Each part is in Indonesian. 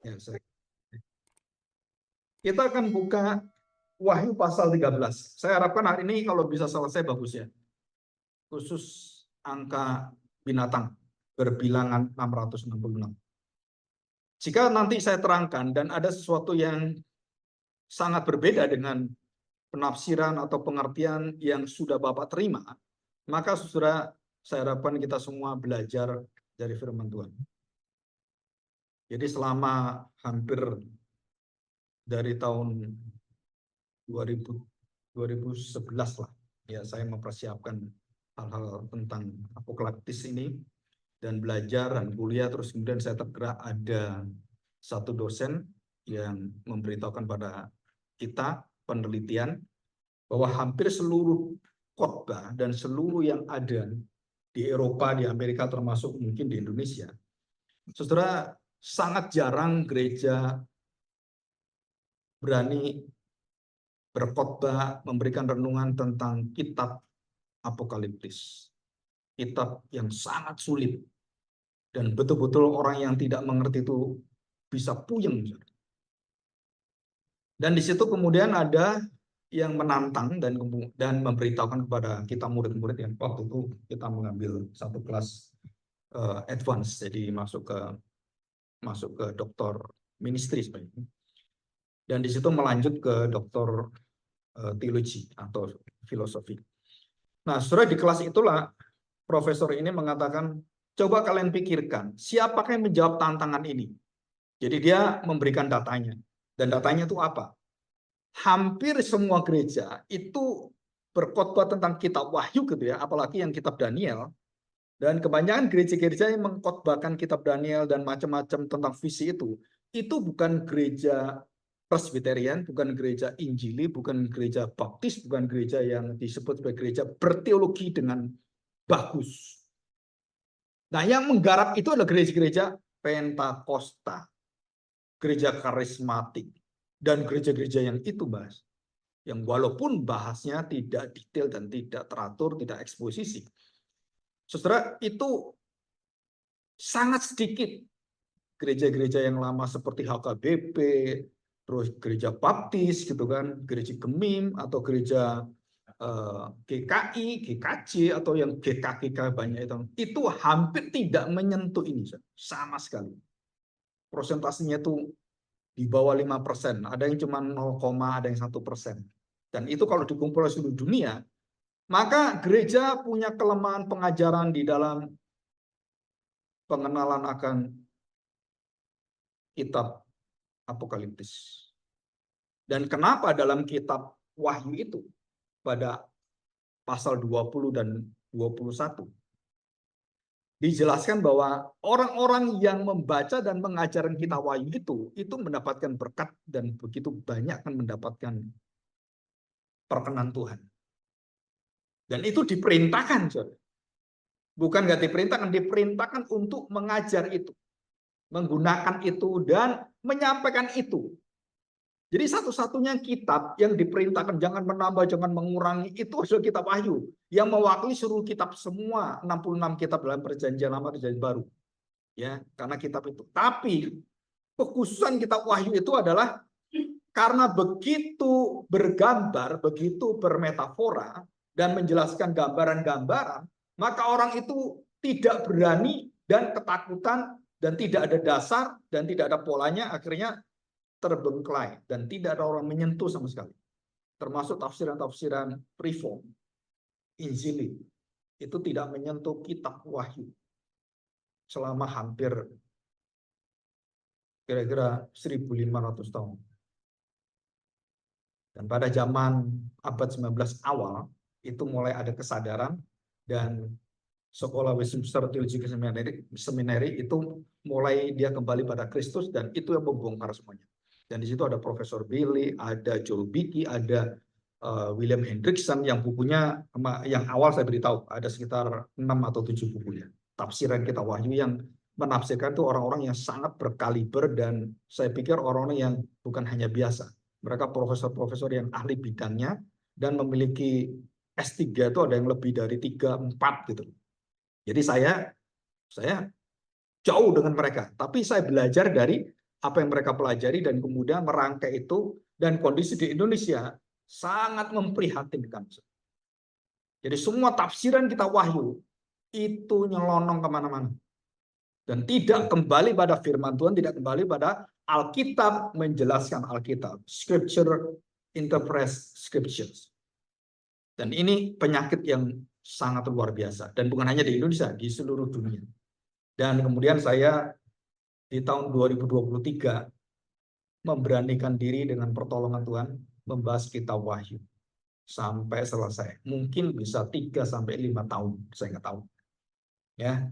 Ya, kita akan buka Wahyu pasal 13. Saya harapkan hari ini kalau bisa selesai bagus ya. Khusus angka binatang berbilangan 666. Jika nanti saya terangkan dan ada sesuatu yang sangat berbeda dengan penafsiran atau pengertian yang sudah Bapak terima, maka saudara, saya harapkan kita semua belajar dari firman Tuhan. Jadi selama hampir dari tahun 2011 lah, ya saya mempersiapkan hal-hal tentang apokaliptis ini dan belajar dan kuliah, terus kemudian saya tergerak ada satu dosen yang memberitahukan pada kita penelitian bahwa hampir seluruh khotbah dan seluruh yang ada di Eropa, di Amerika, termasuk mungkin di Indonesia, saudara, sangat jarang gereja berani berkhotbah, memberikan renungan tentang kitab apokaliptis. Kitab yang sangat sulit. Dan betul-betul orang yang tidak mengerti itu bisa puyeng. Dan di situ kemudian ada yang menantang dan memberitahukan kepada kita murid-murid yang waktu itu kita mengambil satu kelas advance, jadi masuk ke doktor ministry sebenarnya. Dan di situ melanjut ke doktor teologi atau filosofi. Nah, saudara, di kelas itulah profesor ini mengatakan, coba kalian pikirkan, siapakah yang menjawab tantangan ini? Jadi dia memberikan datanya. Dan datanya itu apa? Hampir semua gereja itu berkhotbah tentang kitab Wahyu gitu ya, apalagi yang kitab Daniel. Dan kebanyakan gereja-gereja yang mengkhotbahkan kitab Daniel dan macam-macam tentang visi itu bukan gereja Presbyterian, bukan gereja Injili, bukan gereja Baptis, bukan gereja yang disebut sebagai gereja berteologi dengan bagus. Nah, yang menggarap itu adalah gereja-gereja Pentakosta, gereja karismatik, dan gereja-gereja yang itu, Mas, yang walaupun bahasnya tidak detail dan tidak teratur, tidak eksposisi. Saudara, itu sangat sedikit gereja-gereja yang lama seperti HKBP, terus gereja Baptis gitu kan, gereja Gemim atau gereja GKI, GKJ atau yang GKGK banyak itu hampir tidak menyentuh ini sama sekali. Prosentasenya itu di bawah 5%, ada yang cuma 0, ada yang 1%. Dan itu kalau dikumpulkan seluruh dunia, maka gereja punya kelemahan pengajaran di dalam pengenalan akan kitab apokaliptis. Dan kenapa dalam kitab Wahyu itu pada pasal 20 dan 21 dijelaskan bahwa orang-orang yang membaca dan mengajarkan kitab Wahyu itu mendapatkan berkat dan begitu banyak akan mendapatkan perkenan Tuhan. Dan itu diperintahkan, saudara. Bukan nggak diperintahkan, diperintahkan untuk mengajar itu, menggunakan itu dan menyampaikan itu. Jadi satu-satunya kitab yang diperintahkan jangan menambah, jangan mengurangi itu adalah kitab Wahyu yang mewakili seluruh kitab semua 66 kitab dalam Perjanjian Lama dan Perjanjian Baru. Ya, karena kitab itu. Tapi kekhususan kitab Wahyu itu adalah karena begitu bergambar, begitu bermetafora dan menjelaskan gambaran-gambaran, maka orang itu tidak berani dan ketakutan dan tidak ada dasar dan tidak ada polanya, akhirnya terbengkelai dan tidak ada orang menyentuh sama sekali. Termasuk tafsiran-tafsiran reform, Injili, itu tidak menyentuh kitab Wahyu selama hampir kira-kira 1.500 tahun. Dan pada zaman abad 19 awal, itu mulai ada kesadaran dan sekolah Westminster Theological Seminary itu mulai dia kembali pada Kristus dan itu yang membongkar semuanya. Dan di situ ada Profesor Billy, ada Joel Beeke, ada William Hendrickson yang bukunya yang awal saya beritahu ada sekitar 6 atau 7 bukunya. Tafsiran kitab Wahyu yang menafsirkan itu orang-orang yang sangat berkaliber dan saya pikir orang-orang yang bukan hanya biasa. Mereka profesor-profesor yang ahli bidangnya dan memiliki S3 itu ada yang lebih dari 3-4 gitu. Jadi saya jauh dengan mereka, tapi saya belajar dari apa yang mereka pelajari dan kemudian merangkai itu, dan kondisi di Indonesia sangat memprihatinkan. Jadi semua tafsiran kita wahyu itu nyelonong kemana-mana dan tidak kembali pada firman Tuhan, tidak kembali pada Alkitab menjelaskan Alkitab. Scripture interprets scriptures. Dan ini penyakit yang sangat luar biasa. Dan bukan hanya di Indonesia, di seluruh dunia. Dan kemudian saya di tahun 2023 memberanikan diri dengan pertolongan Tuhan membahas kitab Wahyu sampai selesai. Mungkin bisa 3-5 tahun, saya nggak tahu. Ya,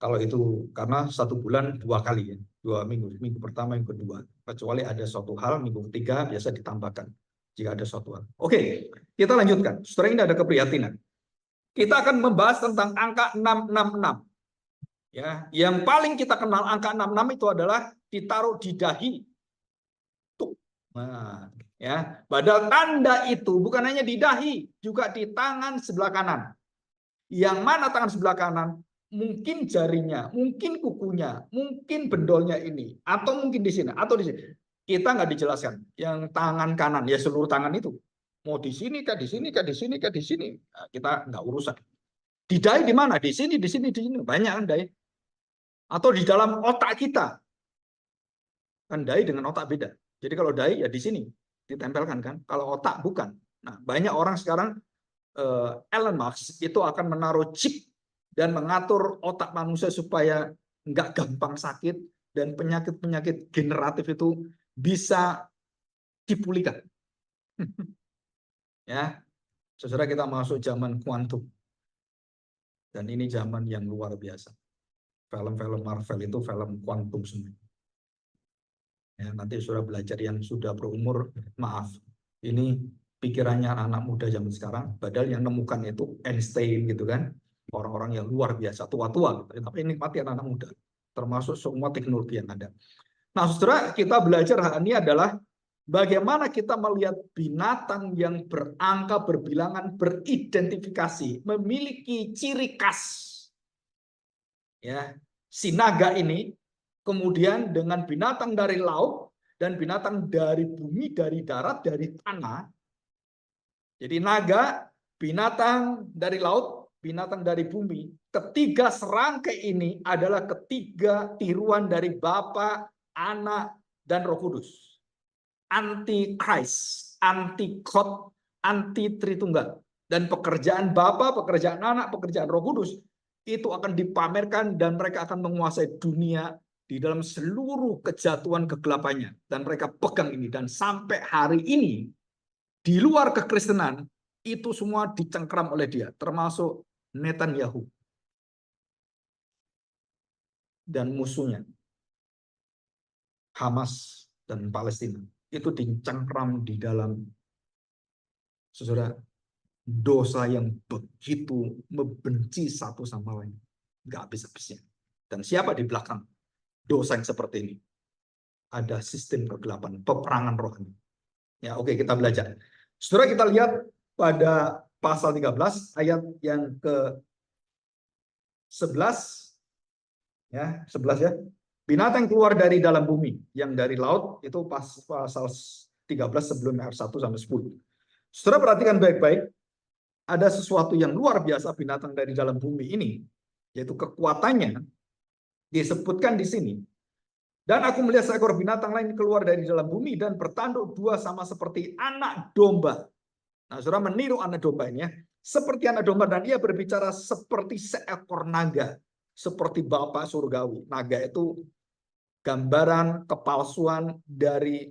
kalau itu karena 1 bulan 2 kali ya, 2 minggu, minggu pertama, minggu kedua. Kecuali ada suatu hal, minggu ketiga biasa ditambahkan jika ada suatu hal. Oke, kita lanjutkan. Setelah ini ada keprihatinan. Kita akan membahas tentang angka 666. Ya, yang paling kita kenal angka 66 itu adalah ditaruh di dahi. Tuh. Nah, ya, padahal tanda itu bukan hanya di dahi, juga di tangan sebelah kanan. Yang mana tangan sebelah kanan? Mungkin jarinya, mungkin kukunya, mungkin bendolnya ini, atau mungkin di sini, atau di sini. Kita nggak dijelaskan. Yang tangan kanan, ya seluruh tangan itu. Mau di sini, kah di sini, kah di sini, kah di sini. Nah, kita nggak urusan. Di dahi di mana? Di sini, di sini, di sini. Banyak kan dahi. Atau di dalam otak kita. Kan dahi dengan otak beda. Jadi kalau dahi ya di sini ditempelkan kan. Kalau otak bukan. Nah, banyak orang sekarang Elon Musk itu akan menaruh chip dan mengatur otak manusia supaya nggak gampang sakit dan penyakit-penyakit generatif itu bisa dipulihkan. Ya, saudara, kita masuk zaman kuantum dan ini zaman yang luar biasa. Film-film Marvel itu film kuantum semua. Ya, nanti sudah belajar yang sudah berumur, maaf, ini pikirannya anak muda zaman sekarang, padahal yang nemukan itu Einstein gitu kan, orang-orang yang luar biasa, tua-tua, gitu. Tapi nikmati anak muda, termasuk semua teknologi yang ada. Nah, saudara, kita belajar hari ini adalah bagaimana kita melihat binatang yang berangka, berbilangan, beridentifikasi, memiliki ciri khas. Ya, si naga ini kemudian dengan binatang dari laut dan binatang dari bumi, dari darat, dari tanah. Jadi naga, binatang dari laut, binatang dari bumi. Ketiga serangkai ini adalah ketiga tiruan dari Bapa, Anak, dan Roh Kudus. Anti Christ, anti God, anti Tritunggal. Dan pekerjaan Bapa, pekerjaan Anak, pekerjaan Roh Kudus itu akan dipamerkan dan mereka akan menguasai dunia di dalam seluruh kejatuhan kegelapannya. Dan mereka pegang ini. Dan sampai hari ini, di luar kekristenan, itu semua dicengkram oleh dia. Termasuk Netanyahu. Dan musuhnya. Hamas dan Palestina. Itu dicengkram di dalam, saudara, dosa yang begitu membenci satu sama lain. Nggak habis-habisnya. Dan siapa di belakang dosa yang seperti ini? Ada sistem kegelapan, peperangan rohani. Ya, oke, kita belajar. Saudara, kita lihat pada pasal 13 ayat yang ke-11 ya, 11 ya. Binatang keluar dari dalam bumi, yang dari laut itu pasal 13 sebelum ayat 1 sampai 10. Saudara perhatikan baik-baik. Ada sesuatu yang luar biasa binatang dari dalam bumi ini, yaitu kekuatannya disebutkan di sini. Dan aku melihat seekor binatang lain keluar dari dalam bumi dan bertanduk dua sama seperti anak domba. Nah, saudara meniru anak domba ini ya. Seperti anak domba, dan ia berbicara seperti seekor naga. Seperti Bapa surgawi. Naga itu gambaran kepalsuan dari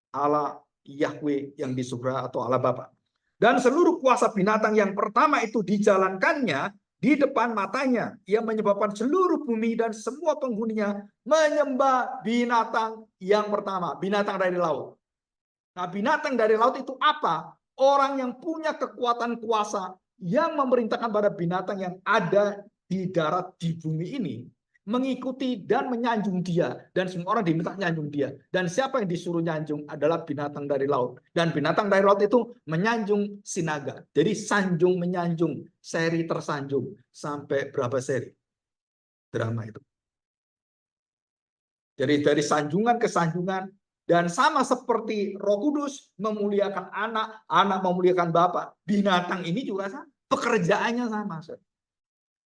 Allah Yahweh yang di surga atau Allah Bapa. Dan seluruh kuasa binatang yang pertama itu dijalankannya di depan matanya. Ia menyebabkan seluruh bumi dan semua penghuninya menyembah binatang yang pertama. Binatang dari laut. Nah, binatang dari laut itu apa? Orang yang punya kekuatan kuasa yang memerintahkan pada binatang yang ada di darat di bumi ini mengikuti dan menyanjung dia, dan semua orang diminta nyanjung dia. Dan siapa yang disuruh nyanjung adalah binatang dari laut. Dan binatang dari laut itu menyanjung si naga. Jadi sanjung menyanjung, seri tersanjung, sampai berapa seri drama itu. Jadi dari sanjungan ke sanjungan, dan sama seperti Roh Kudus memuliakan anak, anak memuliakan Bapa, binatang ini juga sama, pekerjaannya sama.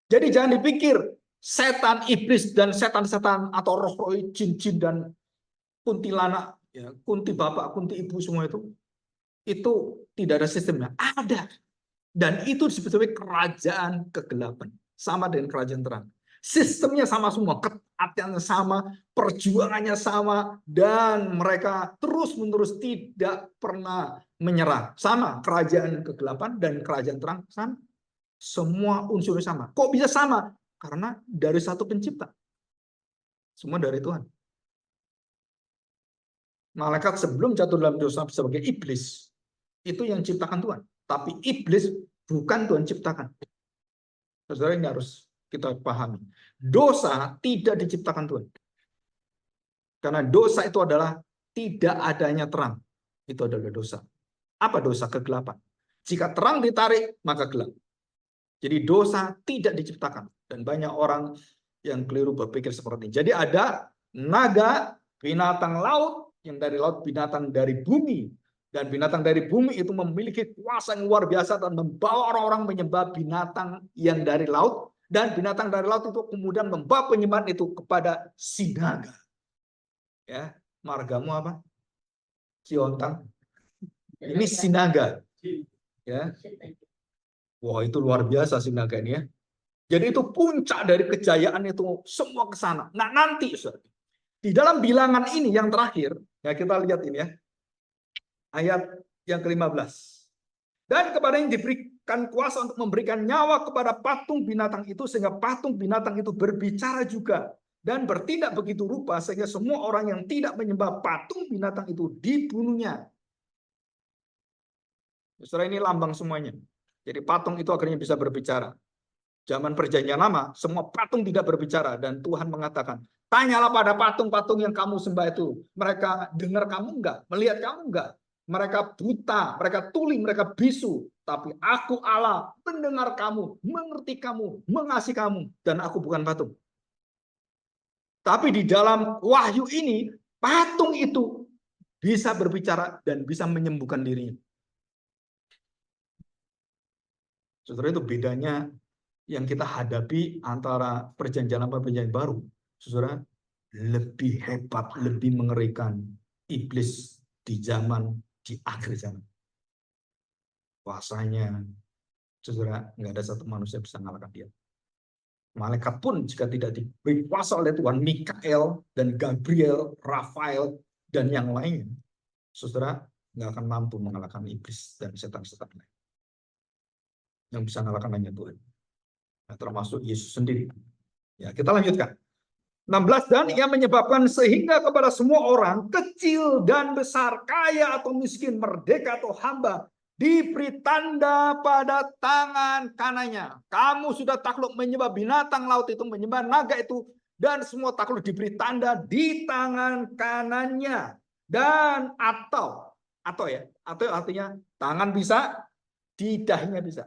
Jadi jangan dipikir setan, iblis, dan setan-setan atau roh-roh jin-jin dan kuntilanak, ya, kunti bapak, kunti ibu semua itu tidak ada sistemnya. Ada. Dan itu disebut sebagai kerajaan kegelapan. Sama dengan kerajaan terang. Sistemnya sama semua, ketaatiannya sama, perjuangannya sama, dan mereka terus-menerus tidak pernah menyerah. Sama, kerajaan kegelapan dan kerajaan terang sama. Semua unsurnya sama. Kok bisa sama? Karena dari satu pencipta. Semua dari Tuhan. Malaikat sebelum jatuh dalam dosa sebagai iblis, itu yang ciptakan Tuhan. Tapi iblis bukan Tuhan ciptakan. Saudara, ini harus kita pahami. Dosa tidak diciptakan Tuhan. Karena dosa itu adalah tidak adanya terang. Itu adalah dosa. Apa dosa? Kegelapan. Jika terang ditarik, maka gelap. Jadi dosa tidak diciptakan. Dan banyak orang yang keliru berpikir seperti ini. Jadi ada naga, binatang laut, yang dari laut, binatang dari bumi. Dan binatang dari bumi itu memiliki kuasa yang luar biasa dan membawa orang-orang menyembah binatang yang dari laut. Dan binatang dari laut itu kemudian membawa penyembahan itu kepada si naga. Ya, margamu apa? Ciontang. Ini si naga. Ya. Wah, itu luar biasa si naga ini ya. Jadi itu puncak dari kejayaan itu semua ke sana. Nah, nanti di dalam bilangan ini yang terakhir, ya kita lihat ini ya. Ayat yang ke-15. Dan kepada yang diberikan kuasa untuk memberikan nyawa kepada patung binatang itu, sehingga patung binatang itu berbicara juga dan bertindak begitu rupa, sehingga semua orang yang tidak menyembah patung binatang itu dibunuhnya. Saudara, ini lambang semuanya. Jadi patung itu akhirnya bisa berbicara. Zaman perjanjian lama, semua patung tidak berbicara. Dan Tuhan mengatakan, tanyalah pada patung-patung yang kamu sembah itu. Mereka dengar kamu enggak? Melihat kamu enggak? Mereka buta, mereka tuli, mereka bisu. Tapi aku Allah mendengar kamu, mengerti kamu, mengasihi kamu. Dan aku bukan patung. Tapi di dalam wahyu ini, patung itu bisa berbicara dan bisa menyembuhkan dirinya. Saudara, itu bedanya yang kita hadapi antara perjanjian lama dan perjanjian baru. Saudara, lebih hebat, lebih mengerikan iblis di akhir zaman. Kuasanya, saudara, nggak ada satu manusia bisa mengalahkan dia. Malaikat pun jika tidak diberi kuasa oleh Tuhan, Mikael dan Gabriel, Rafael, dan yang lainnya, saudara, nggak akan mampu mengalahkan iblis dan setan-setan lain. Yang bisa mengalahkan hanya Tuhan. Nah, termasuk Yesus sendiri. Ya, kita lanjutkan. 16, dan ia menyebabkan sehingga kepada semua orang, kecil dan besar, kaya atau miskin, merdeka atau hamba, diberi tanda pada tangan kanannya. Kamu sudah takluk menyembah binatang laut itu, menyembah naga itu, dan semua takluk diberi tanda di tangan kanannya. Dan atau artinya tangan bisa, di dahinya bisa.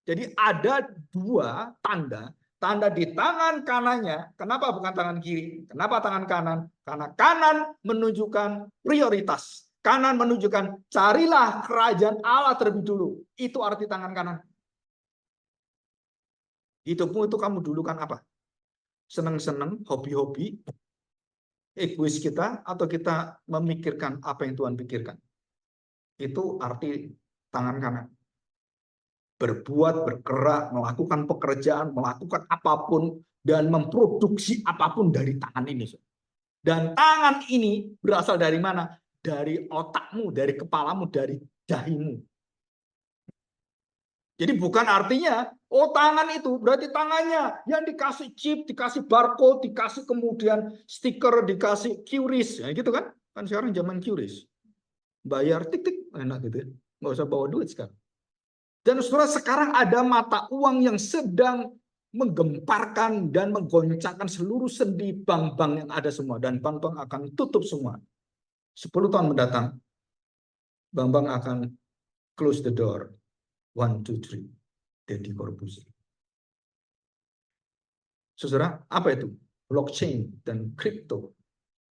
Jadi ada dua tanda. Tanda di tangan kanannya. Kenapa bukan tangan kiri? Kenapa tangan kanan? Karena kanan menunjukkan prioritas. Kanan menunjukkan carilah kerajaan Allah terlebih dulu. Itu arti tangan kanan. Hidupmu itu kamu dulu kan apa? Seneng-seneng, hobi-hobi, egois kita, atau kita memikirkan apa yang Tuhan pikirkan? Itu arti tangan kanan. Berbuat, bergerak, melakukan pekerjaan, melakukan apapun, dan memproduksi apapun dari tangan ini. Dan tangan ini berasal dari mana? Dari otakmu, dari kepalamu, dari dahimu. Jadi bukan artinya, oh tangan itu berarti tangannya yang dikasih chip, dikasih barcode, dikasih kemudian stiker, dikasih QRIS. Ya, gitu kan? Kan sekarang zaman QRIS. Bayar tik-tik, enak gitu ya. Nggak usah bawa duit sekarang. Dan saudara, sekarang ada mata uang yang sedang menggemparkan dan menggoncangkan seluruh sendi bank-bank yang ada semua. Dan bank-bank akan tutup semua. 10 tahun mendatang, bank-bank akan close the door. 1, 2, 3. Deddy Corbuzier. Saudara, apa itu? Blockchain dan crypto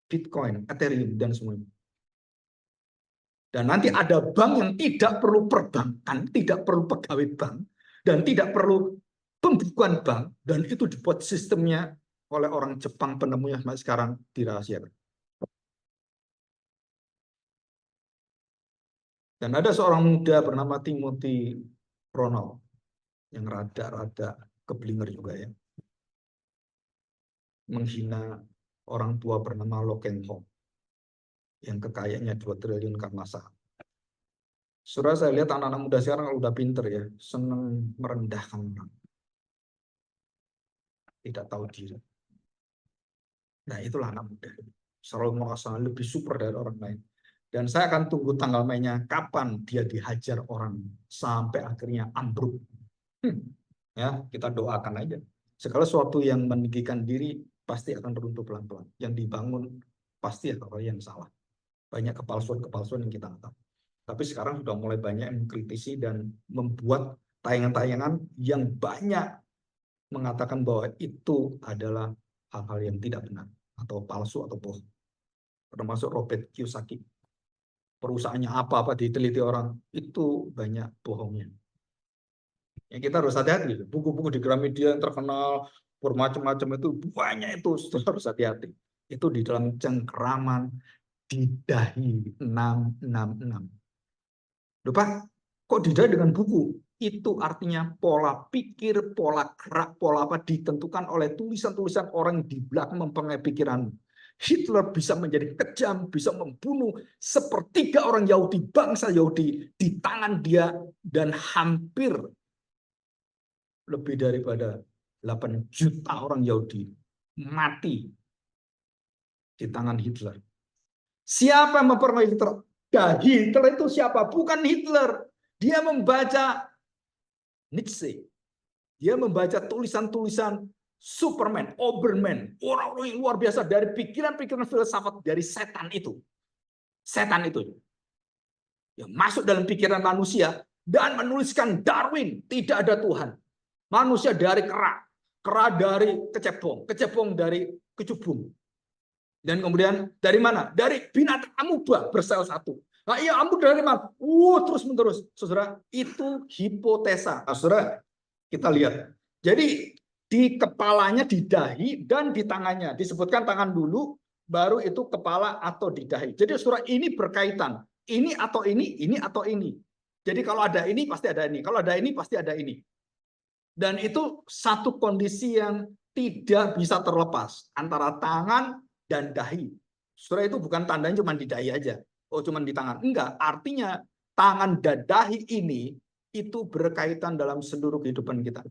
Bitcoin, Ethereum, dan semuanya. Dan nanti ada bank yang tidak perlu perbankan, tidak perlu pegawai bank, dan tidak perlu pembukuan bank, dan itu dibuat sistemnya oleh orang Jepang penemunya sampai sekarang dirahasiakan. Dan ada seorang muda bernama Timothy Ronald yang rada-rada keblinger juga ya, menghina orang tua bernama Lo Keng Hong yang kekayaannya 2 triliun karena saham. Saudara, saya lihat anak-anak muda sekarang udah pinter ya, senang merendahkan orang, tidak tahu diri. Nah, itulah anak muda, selalu merasa lebih super dari orang lain. Dan saya akan tunggu tanggal mainnya, kapan dia dihajar orang sampai akhirnya ambruk. Ya, kita doakan aja. Segala sesuatu yang meninggikan diri pasti akan runtuh pelan-pelan. Yang dibangun pasti ada yang salah. Banyak kepalsuan-kepalsuan yang kita tahu. Tapi sekarang sudah mulai banyak yang mengkritisi dan membuat tayangan-tayangan yang banyak mengatakan bahwa itu adalah hal-hal yang tidak benar atau palsu atau bohong. Termasuk Robert Kiyosaki. Perusahaannya apa-apa diteliti orang, itu banyak bohongnya. Ya, kita harus hati-hati. Buku-buku di Gramedia yang terkenal bermacam-macam itu banyak, itu harus hati-hati. Itu di dalam cengkeraman di dahi 666. Lupa, kok didahi dengan buku? Itu artinya pola pikir, pola gerak, pola apa ditentukan oleh tulisan-tulisan orang di belakang mempengaruhi pikiran. Hitler bisa menjadi kejam, bisa membunuh sepertiga orang Yahudi, bangsa Yahudi di tangan dia, dan hampir lebih daripada 8 juta orang Yahudi mati di tangan Hitler. Siapa yang mempengaruhi Hitler? Nah, Hitler itu siapa? Bukan Hitler. Dia membaca Nietzsche. Dia membaca tulisan-tulisan Superman, Oberman, orang-orang yang luar biasa dari pikiran-pikiran filsafat dari setan itu. Setan itu yang masuk dalam pikiran manusia dan menuliskan Darwin, tidak ada Tuhan. Manusia dari kera, kera dari kecepong, kecepong dari kecubung. Dan kemudian dari mana? Dari binatang amuba bersel satu. Nah, iya, amuba dari mana? Terus menerus, saudara. Itu hipotesa. Nah, saudara, kita lihat. Jadi di kepalanya, di dahi, dan di tangannya. Disebutkan tangan dulu, baru itu kepala atau di dahi. Jadi saudara, ini berkaitan. Ini atau ini atau ini. Jadi kalau ada ini, pasti ada ini. Kalau ada ini, pasti ada ini. Dan itu satu kondisi yang tidak bisa terlepas antara tangan dan dahi. Saudara, itu bukan tandanya cuma di dahi aja. Oh, cuma di tangan. Enggak, artinya tangan dan dahi ini itu berkaitan dalam seluruh kehidupan kita.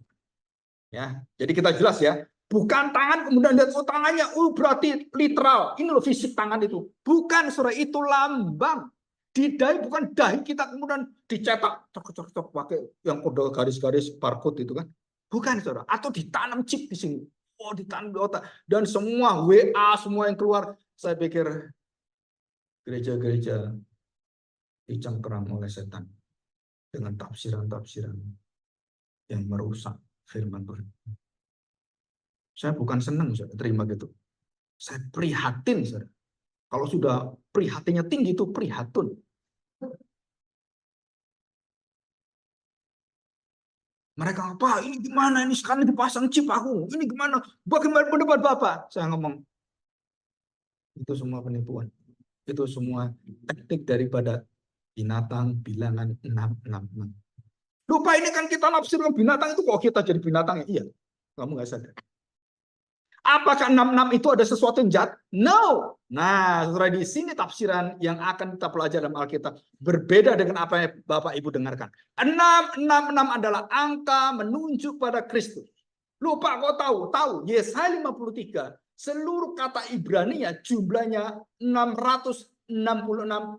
Ya, jadi kita jelas ya, bukan tangan kemudian lihat tangannya, berarti literal. Ini loh fisik tangan itu. Bukan, saudara, itu lambang. Di dahi bukan dahi kita kemudian dicetak cok pakai yang kode garis-garis barcode itu kan. Bukan, saudara. Atau ditanam chip di sini. Oh, ditanam di otak. Dan semua WA, semua yang keluar, saya pikir gereja-gereja dicengkeram oleh setan dengan tafsiran-tafsiran yang merusak firman Tuhan. Saya bukan senang, saudara, terima gitu. Saya prihatin, saudara. Kalau sudah prihatinnya tinggi itu prihatin. Mereka apa? Ini gimana? Ini sekarang dipasang chip aku. Ini gimana? Bagaimana pendapat Bapak? Saya ngomong, itu semua penipuan. Itu semua teknik daripada binatang bilangan 666. Lupa, ini kan kita nafsirkan binatang itu, kok kita jadi binatang? Iya, kamu nggak sadar. Apakah 66 itu ada sesuatu yang jahat? No. Nah, saudara, di sini tafsiran yang akan kita pelajari dalam Alkitab berbeda dengan apa yang Bapak Ibu dengarkan. 666 adalah angka menunjuk pada Kristus. Lupa, kok tahu? Tahu. Yesaya 53, seluruh kata Ibrani-nya jumlahnya 666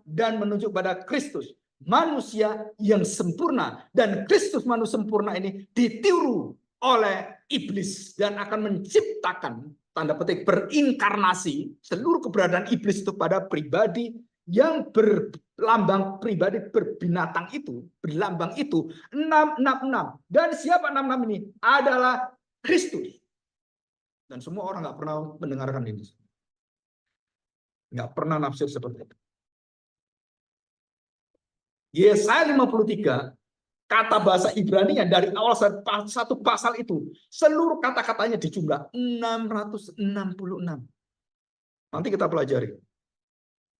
dan menunjuk pada Kristus, manusia yang sempurna. Dan Kristus manusia sempurna ini ditiru oleh iblis dan akan menciptakan, tanda petik, berinkarnasi seluruh keberadaan iblis itu pada pribadi yang berlambang pribadi berbinatang itu, berlambang itu 666. Dan siapa 66 ini? Adalah Kristus. Dan semua orang nggak pernah mendengarkan ini. Nggak pernah nafsir seperti itu. Yesaya 53, kata bahasa Ibrani-nya dari awal satu pasal itu, seluruh kata-katanya dijumlah 666. Nanti kita pelajari.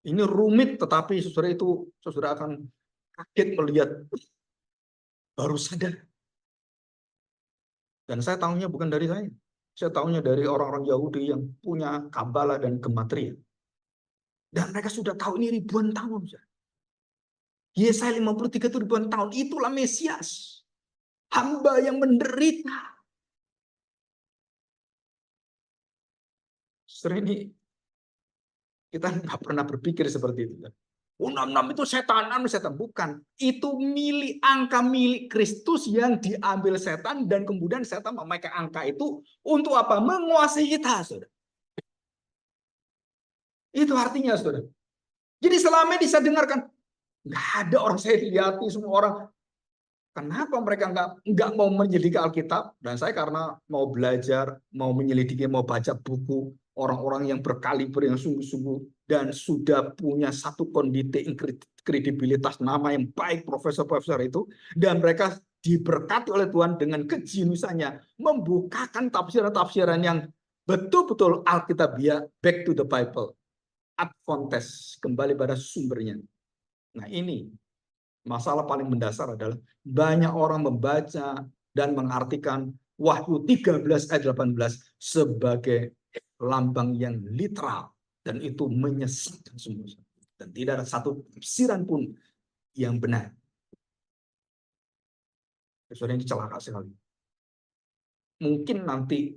Ini rumit, tetapi saudara itu, saudara akan kaget melihat, baru sadar. Dan saya tahunya bukan dari saya. Saya tahunya dari orang-orang Yahudi yang punya Kabbalah dan Gematria. Dan mereka sudah tahu ini ribuan tahun. Yesaya 53 itu ribuan tahun. Itulah Mesias. Hamba yang menderita. Sering ini kita nggak pernah berpikir seperti itu. 66 itu setan, setan. Bukan. Itu angka milik Kristus yang diambil setan dan kemudian setan memakai angka itu untuk apa? Menguasai kita, saudara. Itu artinya, saudara. Jadi selama ini saya dengarkan, nggak ada orang, saya lihati semua orang. Kenapa mereka nggak mau menyelidiki Alkitab? Dan saya karena mau belajar, mau menyelidiki, mau baca buku orang-orang yang berkaliber, yang sungguh-sungguh, dan sudah punya satu kondisi kredibilitas, nama yang baik, profesor-profesor itu, dan mereka diberkati oleh Tuhan dengan kejeniusannya, membukakan tafsiran-tafsiran yang betul-betul Alkitabiah, back to the Bible, ad fontes, kembali pada sumbernya. Nah ini masalah paling mendasar adalah banyak orang membaca dan mengartikan Wahyu 13 ayat 18 sebagai lambang yang literal, dan itu menyesatkan semua. Dan tidak ada satu tafsiran pun yang benar. Saudara, ini celaka sekali. Mungkin nanti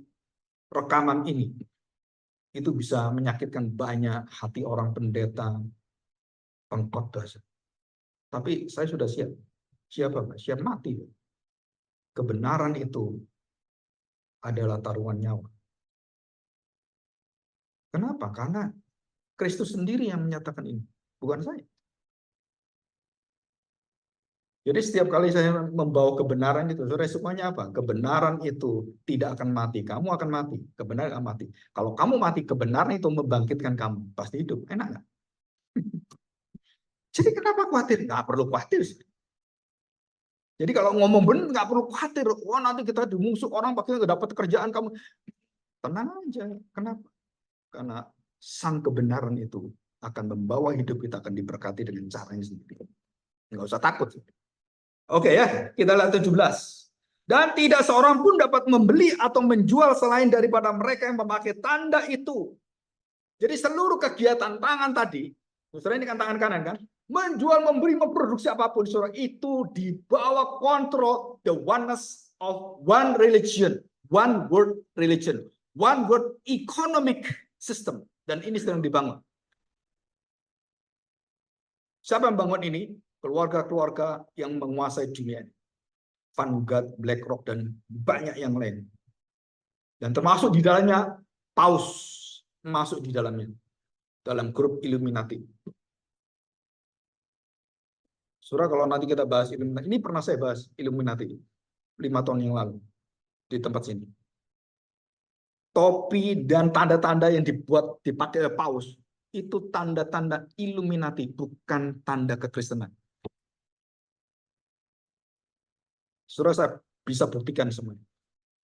rekaman ini itu bisa menyakitkan banyak hati orang pendeta, pengkhotbah. Tapi saya sudah siap. Siap apa? Siap mati. Kebenaran itu adalah taruhan nyawa. Kenapa? Karena Kristus sendiri yang menyatakan ini, bukan saya. Jadi setiap kali saya membawa kebenaran itu, resikonya apa? Kebenaran itu tidak akan mati. Kamu akan mati. Kebenaran akan mati. Kalau kamu mati, kebenaran itu membangkitkan kamu. Pasti hidup. Enak nggak? Jadi kenapa khawatir? Nggak perlu khawatir. Jadi kalau ngomong benar nggak perlu khawatir. Wah, nanti kita dimusuh orang, pasti dapat kerjaan kamu. Tenang aja. Kenapa? Karena sang kebenaran itu akan membawa hidup kita, akan diberkati dengan caranya sendiri. Nggak usah takut. Oke ya, kita lihat 17. Dan tidak seorang pun dapat membeli atau menjual selain daripada mereka yang memakai tanda itu. Jadi seluruh kegiatan tangan tadi, saudara ini kan tangan kanan kan, menjual, membeli, memproduksi apapun, saudara, itu di bawah kontrol the oneness of one religion, one world religion, one world economic system. Dan ini sedang dibangun. Siapa yang bangun ini? Keluarga-keluarga yang menguasai dunia ini. Vanguard, BlackRock, dan banyak yang lain. Dan termasuk di dalamnya Paus masuk di dalamnya. Dalam grup Illuminati. Saudara, kalau nanti kita bahas Illuminati, ini pernah saya bahas Illuminati 5 tahun yang lalu di tempat sini. Topi dan tanda-tanda yang dipakai oleh Paus itu tanda-tanda Illuminati, bukan tanda kekristenan. Saudara, saya bisa buktikan semuanya.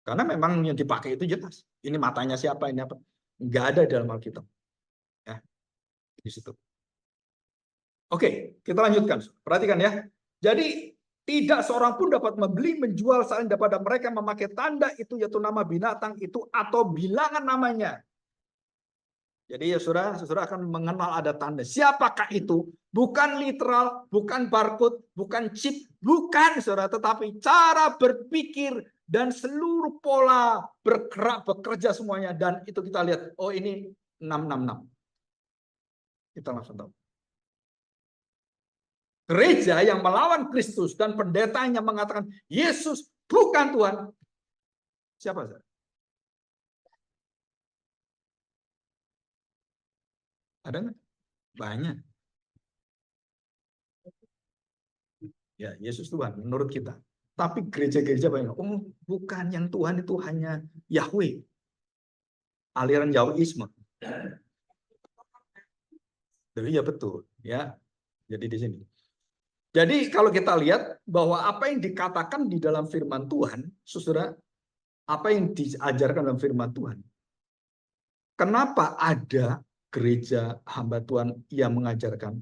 Karena memang yang dipakai itu jelas. Ini matanya siapa, ini apa. Nggak ada dalam Alkitab. Ya, di situ. Oke, kita lanjutkan. Perhatikan ya. Jadi, tidak seorang pun dapat membeli, menjual selain daripada mereka memakai tanda itu, yaitu nama binatang itu atau bilangan namanya. Jadi ya saudara akan mengenal ada tanda. Siapakah itu? Bukan literal, bukan barcode, bukan chip, bukan saudara, tetapi cara berpikir dan seluruh pola bergerak, bekerja semuanya. Dan itu kita lihat, oh ini 666. Kita langsung tahu. Gereja yang melawan Kristus dan pendetanya mengatakan Yesus bukan Tuhan. Siapa saudara? Ada nggak? Banyak. Ya, Yesus Tuhan menurut kita. Tapi gereja-gereja banyak. Oh, bukan, yang Tuhan itu hanya Yahweh. Aliran Yahwisme. Jadi ya betul, ya. Jadi di sini. Jadi kalau kita lihat bahwa apa yang dikatakan di dalam firman Tuhan, saudara, apa yang diajarkan dalam firman Tuhan, kenapa ada gereja hamba Tuhan yang mengajarkan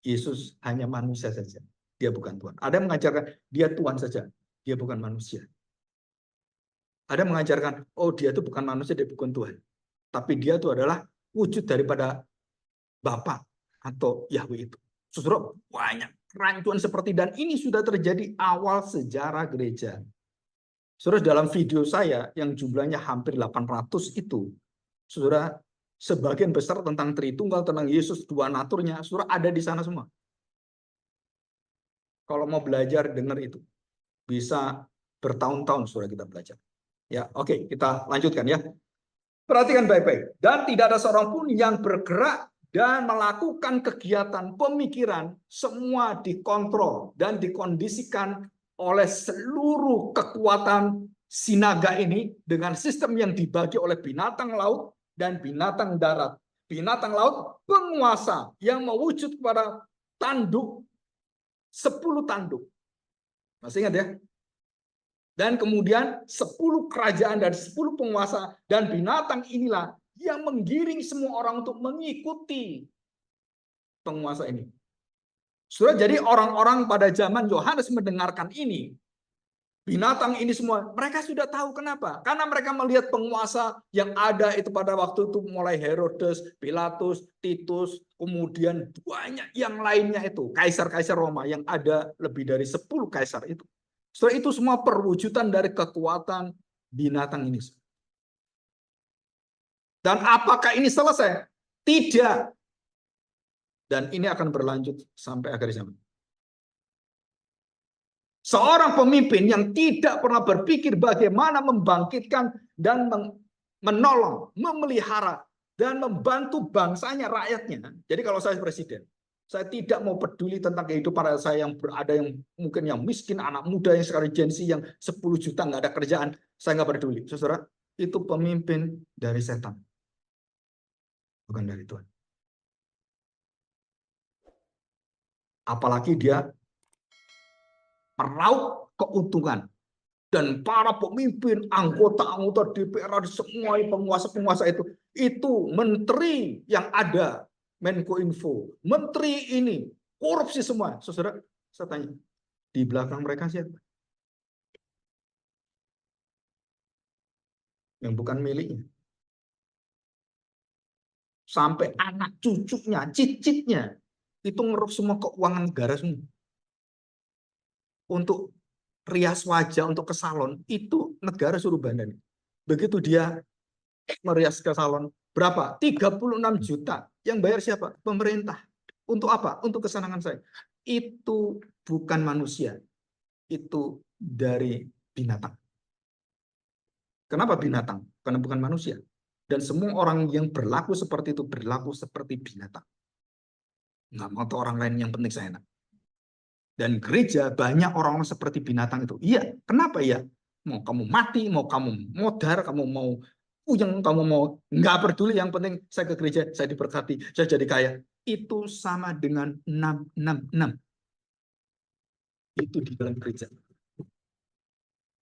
Yesus hanya manusia saja, dia bukan Tuhan. Ada yang mengajarkan dia Tuhan saja, dia bukan manusia. Ada yang mengajarkan, oh dia itu bukan manusia, dia bukan Tuhan. Tapi dia itu adalah wujud daripada Bapa atau Yahweh itu. Saudara, banyak kerancuan seperti, dan ini sudah terjadi awal sejarah gereja. Saudara, dalam video saya yang jumlahnya hampir 800 itu, saudara, sebagian besar tentang Tritunggal, tentang Yesus, dua naturnya, saudara ada di sana semua. Kalau mau belajar, dengar itu. Bisa bertahun-tahun saudara kita belajar. Ya, oke, kita lanjutkan ya. Perhatikan baik-baik. Dan tidak ada seorang pun yang bergerak dan melakukan kegiatan pemikiran, semua dikontrol dan dikondisikan oleh seluruh kekuatan sinaga ini dengan sistem yang dibagi oleh binatang laut dan binatang darat. Binatang laut penguasa yang mewujud kepada tanduk, 10 tanduk. Masih ingat ya? Dan kemudian 10 kerajaan dan 10 penguasa, dan binatang inilah yang menggiring semua orang untuk mengikuti penguasa ini. Sudah, jadi orang-orang pada zaman Yohanes mendengarkan ini, binatang ini semua, mereka sudah tahu kenapa. Karena mereka melihat penguasa yang ada itu pada waktu itu, mulai Herodes, Pilatus, Titus, kemudian banyak yang lainnya itu, kaisar-kaisar Roma yang ada lebih dari 10 kaisar itu. Setelah itu semua perwujudan dari kekuatan binatang ini. Dan apakah ini selesai? Tidak. Dan ini akan berlanjut sampai akhir zaman. Seorang pemimpin yang tidak pernah berpikir bagaimana membangkitkan dan menolong, memelihara, dan membantu bangsanya, rakyatnya. Jadi kalau saya presiden, saya tidak mau peduli tentang kehidupan saya yang berada, yang mungkin yang miskin, anak muda yang sekarang Gen Z yang 10 juta nggak ada kerjaan. Saya nggak peduli. Saudara, itu pemimpin dari setan. Bukan dari Tuhan. Apalagi dia meraup keuntungan. Dan para pemimpin, anggota-anggota DPR, semua penguasa-penguasa itu menteri yang ada, Menkominfo, menteri ini, korupsi semua. Saudara, saya tanya, di belakang mereka siapa? Yang bukan miliknya. Sampai anak cucunya, cicitnya, itu ngeruk semua keuangan negara semua. Untuk rias wajah, untuk ke salon, itu negara suruh bandar. Begitu dia merias ke salon, berapa? 36 juta. Yang bayar siapa? Pemerintah. Untuk apa? Untuk kesenangan saya. Itu bukan manusia. Itu dari binatang. Kenapa binatang? Karena bukan manusia. Dan semua orang yang berlaku seperti itu berlaku seperti binatang. Nggak mau tahu orang lain, yang penting saya enak. Dan gereja banyak orang-orang seperti binatang itu. Iya, kenapa ya? Mau kamu mati, mau kamu modar, kamu mau puyeng, kamu mau nggak peduli, yang penting saya ke gereja, saya diberkati, saya jadi kaya. Itu sama dengan 666. Itu di dalam gereja.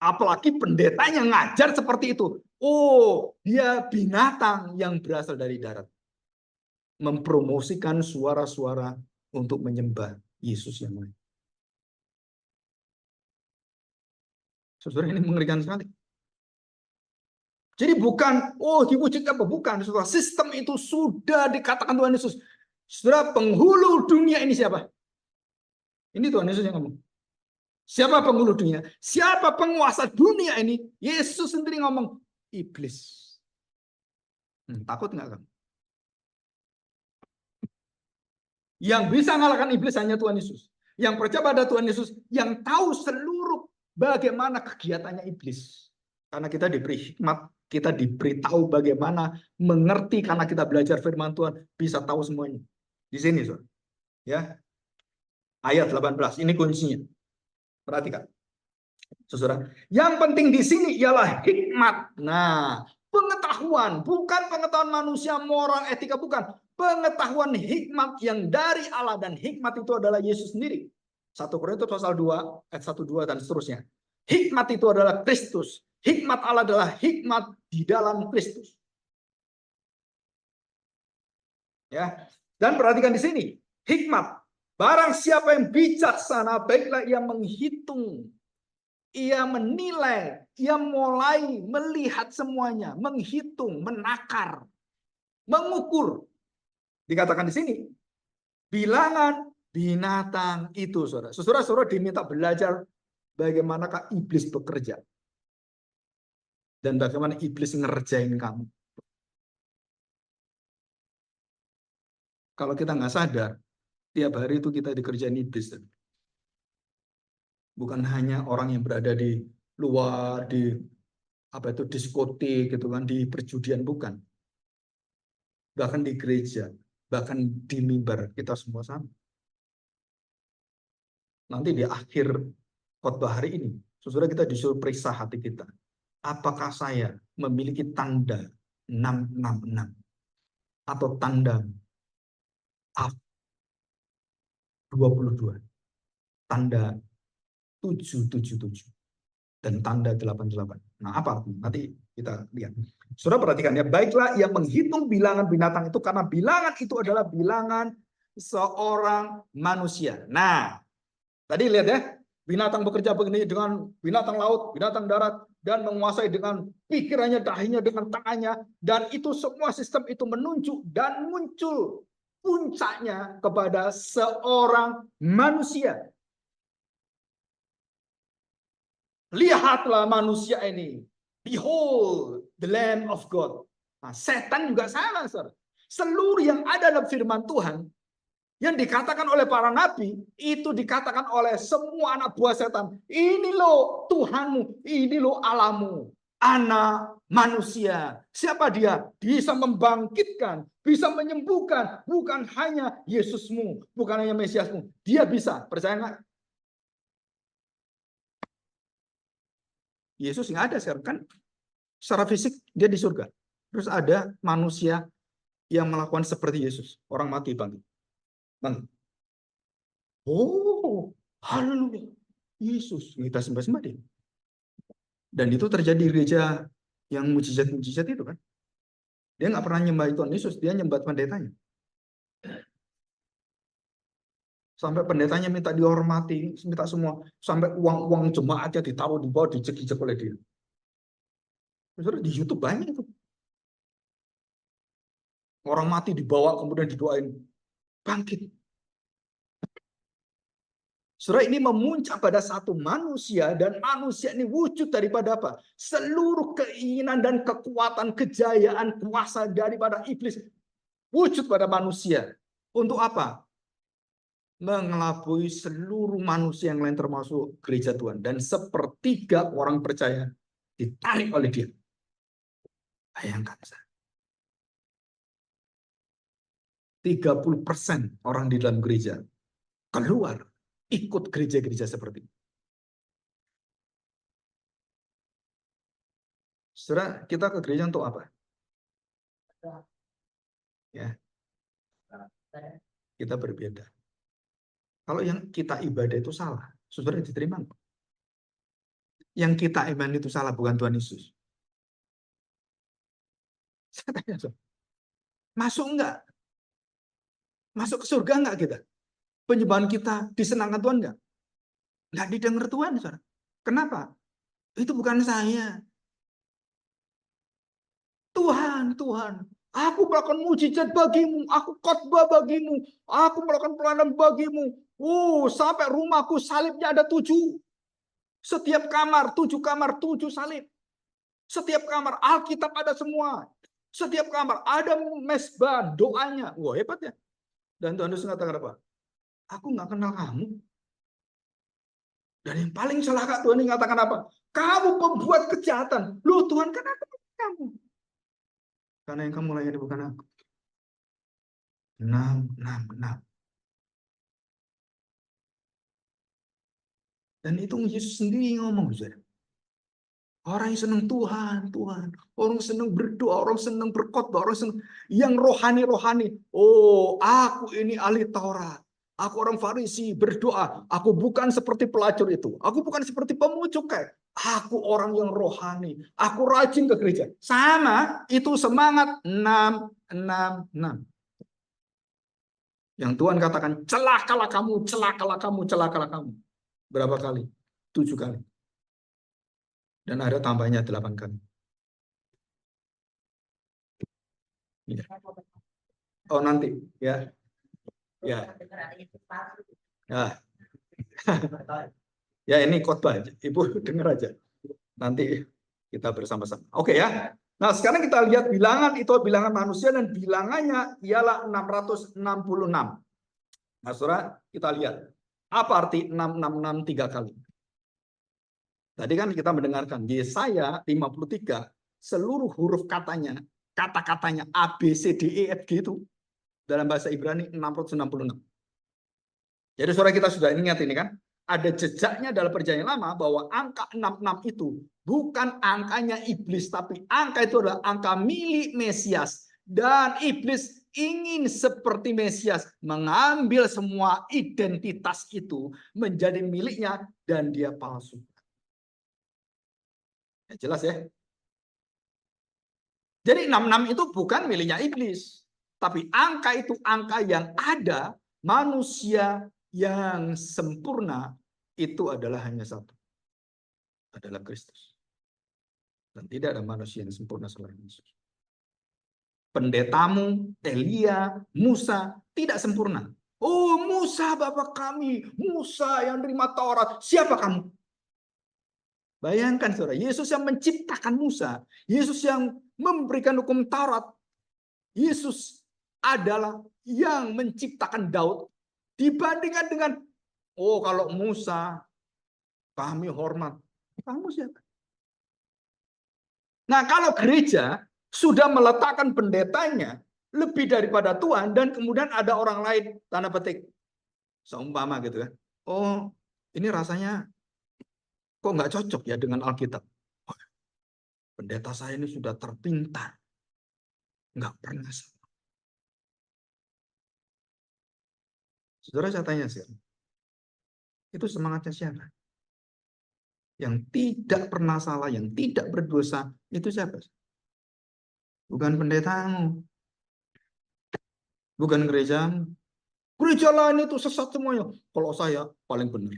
Apalagi pendetanya ngajar seperti itu. Oh, dia binatang yang berasal dari darat. Mempromosikan suara-suara untuk menyembah Yesus yang lain. Saudara, ini mengerikan sekali. Jadi bukan, oh diwujudkan apa? Bukan. Saudara, sistem itu sudah dikatakan Tuhan Yesus. Saudara, penghulu dunia ini siapa? Ini Tuhan Yesus yang ngomong. Siapa penghulu dunia? Siapa penguasa dunia ini? Yesus sendiri ngomong, iblis. Takut nggak kamu? Yang bisa mengalahkan iblis hanya Tuhan Yesus. Yang percaya pada Tuhan Yesus, yang tahu seluruh bagaimana kegiatannya iblis. Karena kita diberi hikmat, kita diberitahu bagaimana mengerti, karena kita belajar firman Tuhan, bisa tahu semuanya. Di sini, Saudara. Ya. Ayat 18, ini kuncinya. Perhatikan. Saudara, yang penting di sini ialah hikmat. Nah, pengetahuan, bukan pengetahuan manusia, moral, etika, bukan. pengetahuan hikmat yang dari Allah, dan hikmat itu adalah Yesus sendiri. 1 Korintus pasal 2 ayat 1, 2 dan seterusnya. Hikmat itu adalah Kristus. Hikmat Allah adalah hikmat di dalam Kristus. Ya. Dan perhatikan di sini, hikmat. Barang siapa yang bijaksana, baiklah ia menghitung, ia menilai, ia mulai melihat semuanya, menghitung, menakar, mengukur. Dikatakan di sini, bilangan binatang itu, saudara. Saudara diminta belajar bagaimanakah iblis bekerja. Dan bagaimana iblis ngerjain kamu. Kalau kita nggak sadar, tiap hari itu kita dikerjain iblis. Bukan hanya orang yang berada di luar, di diskotik gitu kan, di perjudian, bukan. Bahkan di gereja, bahkan di mimbar, kita semua sama. Nanti di akhir khotbah hari ini, saudara, kita disuruh periksa hati kita. Apakah saya memiliki tanda 666 atau tanda 22, tanda 777 dan tanda 88. Nah, apa? Nanti kita lihat. Saudara perhatikan ya, baiklah ia menghitung bilangan binatang itu, karena bilangan itu adalah bilangan seorang manusia. Nah, tadi lihat ya, binatang bekerja begini dengan binatang laut, binatang darat, dan menguasai dengan pikirannya, dahinya, dengan tangannya, dan itu semua sistem itu menunjuk dan muncul puncaknya kepada seorang manusia. Lihatlah manusia ini. Behold the Lamb of God. Nah, setan juga sama, saudara. Seluruh yang ada dalam firman Tuhan, yang dikatakan oleh para nabi, itu dikatakan oleh semua anak buah setan. Ini loh Tuhanmu, ini loh Allahmu. Anak manusia. Siapa dia? Bisa membangkitkan, bisa menyembuhkan. Bukan hanya Yesusmu, bukan hanya Mesiasmu. Dia bisa, percaya nggak? Yesus nggak ada sekarang kan, secara fisik dia di surga. Terus ada manusia yang melakukan seperti Yesus, orang mati bangkit. Oh, haleluya. Yesus, kita sembah-sembah dia. Dan itu terjadi di gereja yang mujizat-mujizat itu kan. Dia nggak pernah nyembah Tuhan Yesus, dia nyembah pendetanya. Sampai pendetanya minta dihormati, minta semua. Sampai uang-uang jemaatnya ditaruh di bawah, dicek-cek oleh dia. Saudara, di YouTube banyak itu. Orang mati dibawa, kemudian didoain. Bangkit. Saudara, ini memuncak pada satu manusia, dan manusia ini wujud daripada apa? Seluruh keinginan dan kekuatan, kejayaan, kuasa daripada iblis wujud pada manusia. Untuk apa? Mengelabui seluruh manusia yang lain termasuk gereja Tuhan. Dan sepertiga orang percaya ditarik oleh dia. Bayangkan. 30% orang di dalam gereja keluar ikut gereja-gereja seperti itu. Saudara, kita ke gereja untuk apa? Ya, kita berbeda. Kalau yang kita ibadah itu salah, saudara diterima enggak? Yang kita iman itu salah, bukan Tuhan Yesus. Saya tanya, masuk enggak? Masuk ke surga enggak kita? Penyembahan kita disenangkan Tuhan enggak? Enggak didengar Tuhan, saudara. Kenapa? Itu bukan saya. Tuhan, Tuhan. Aku melakukan mujizat bagimu, aku khotbah bagimu, aku melakukan pelayanan bagimu. Sampai rumahku salibnya ada 7. Setiap kamar, 7 kamar, 7 salib. Setiap kamar, Alkitab ada semua. Setiap kamar ada mesbah doanya. Wah, hebat ya. Dan Tuhan Yesus mengatakan apa? Aku nggak kenal kamu. Dan yang paling celaka Tuhan mengatakan apa? Kamu pembuat kejahatan. Loh Tuhan, kan aku kenal kamu. Karena yang kamu layani bukan aku. 666. Dan itu Yesus sendiri ngomong, saudara. Orang yang senang Tuhan, Tuhan. Orang senang berdoa, orang senang berkhotbah, orang senang yang rohani-rohani. Oh, aku ini ahli Taurat. Aku orang Farisi berdoa. Aku bukan seperti pelacur itu. Aku bukan seperti pemungut cukai. Aku orang yang rohani. Aku rajin ke gereja. Sama, itu semangat 666. Yang Tuhan katakan, celakalah kamu, celakalah kamu, celakalah kamu. Berapa kali? 7 kali. Dan ada tambahnya 8 kali. Ya. Oh nanti, ya. Ya. Ya. Ya ini khotbah, Ibu dengar aja. Nanti kita bersama-sama. Oke ya. Nah, sekarang kita lihat bilangan itu bilangan manusia dan bilangannya ialah 666. Nah, Saudara, kita lihat apa arti 666 3 kali. Tadi kan kita mendengarkan Yesaya 53 seluruh huruf katanya, kata-katanya A B C D E F G itu dalam bahasa Ibrani 666. Jadi Saudara kita sudah ingat ini kan? Ada jejaknya dalam perjanjian lama bahwa angka 66 itu bukan angkanya iblis, tapi angka itu adalah angka milik Mesias. Dan iblis ingin seperti Mesias mengambil semua identitas itu menjadi miliknya dan dia palsu. Ya, jelas ya? Jadi 66 itu bukan miliknya iblis. Tapi angka itu angka yang ada manusia yang sempurna itu adalah hanya satu. Adalah Kristus. Dan tidak ada manusia yang sempurna selain Yesus. Pendetamu, Elia, Musa tidak sempurna. Oh Musa Bapak kami, Musa yang terima Taurat. Siapa kamu? Bayangkan saudara, Yesus yang menciptakan Musa. Yesus yang memberikan hukum Taurat. Yesus adalah yang menciptakan Daud. Dibandingkan dengan, oh kalau Musa, kami hormat. Kamu siapa? Nah, kalau gereja sudah meletakkan pendetanya lebih daripada Tuhan dan kemudian ada orang lain, tanda petik, seumpama gitu kan. Oh, ini rasanya kok nggak cocok ya dengan Alkitab. Oh, pendeta saya ini sudah terpintar. Nggak pernah salah. Saudara saya tanya sih, itu semangatnya siapa? Yang tidak pernah salah, yang tidak berdosa, itu siapa? Bukan pendetamu. Bukan gerejamu. Gereja lain itu sesat semuanya. Kalau saya paling benar.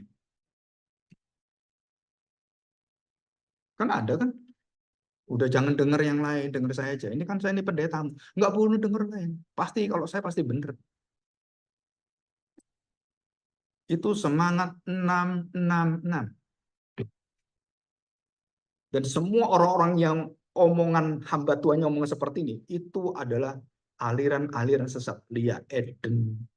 Kan ada kan? Udah jangan dengar yang lain, dengar saya aja. Ini kan saya ini pendetamu. Nggak perlu dengar lain. Pasti kalau saya pasti benar. Itu semangat 666. Dan semua orang-orang yang omongan hamba Tuhan yang ngomong seperti ini, itu adalah aliran-aliran sesat. Lia Eden,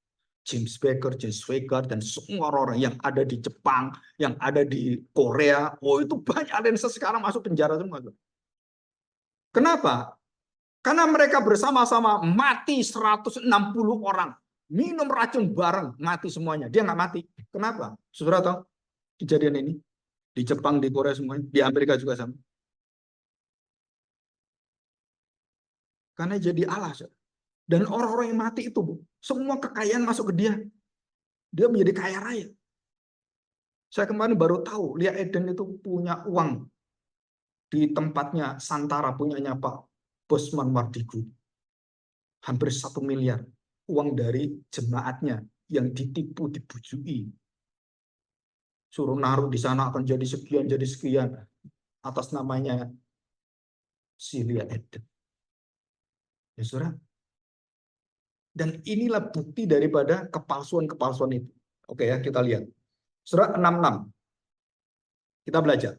James Baker, James Swigert, dan semua orang yang ada di Jepang, yang ada di Korea. Oh itu banyak aliran sesat sekarang masuk penjara semua. Kenapa? Karena mereka bersama-sama mati 160 orang. Minum racun bareng, mati semuanya. Dia nggak mati. Kenapa? Saudara tahu kejadian ini? Di Jepang, di Korea semuanya. Di Amerika juga sama. Karena jadi Allah. Dan orang-orang yang mati itu, semua kekayaan masuk ke dia. Dia menjadi kaya raya. Saya kemarin baru tahu, Lia Eden itu punya uang di tempatnya Santara, punyanya Pak Bosman Wardigu. Hampir 1 miliar. Uang dari jemaatnya yang ditipu, dibujui. Suruh naruh di sana akan jadi sekian, atas namanya si Lia Eden. Ya, saudara. Dan inilah bukti daripada kepalsuan-kepalsuan itu. Oke ya, kita lihat. Surah 66. Kita belajar.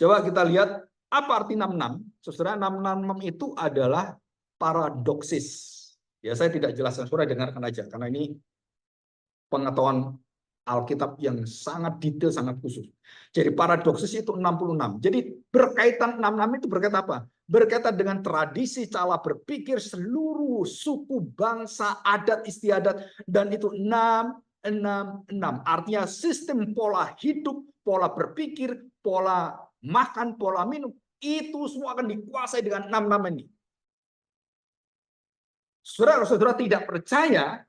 Coba kita lihat apa arti 66. Saudara, 666 itu adalah paradoksis. Ya, saya tidak jelaskan, saudara dengarkan aja karena ini pengetahuan Alkitab yang sangat detail, sangat khusus. Jadi paradoksis itu 66. Jadi berkaitan 66 itu berkaitan apa? Berkaitan dengan tradisi cara berpikir seluruh suku, bangsa, adat istiadat, dan itu 666. Artinya sistem pola hidup, pola berpikir, pola makan, pola minum, itu semua akan dikuasai dengan 6 nama ini. Saudara-saudara tidak percaya,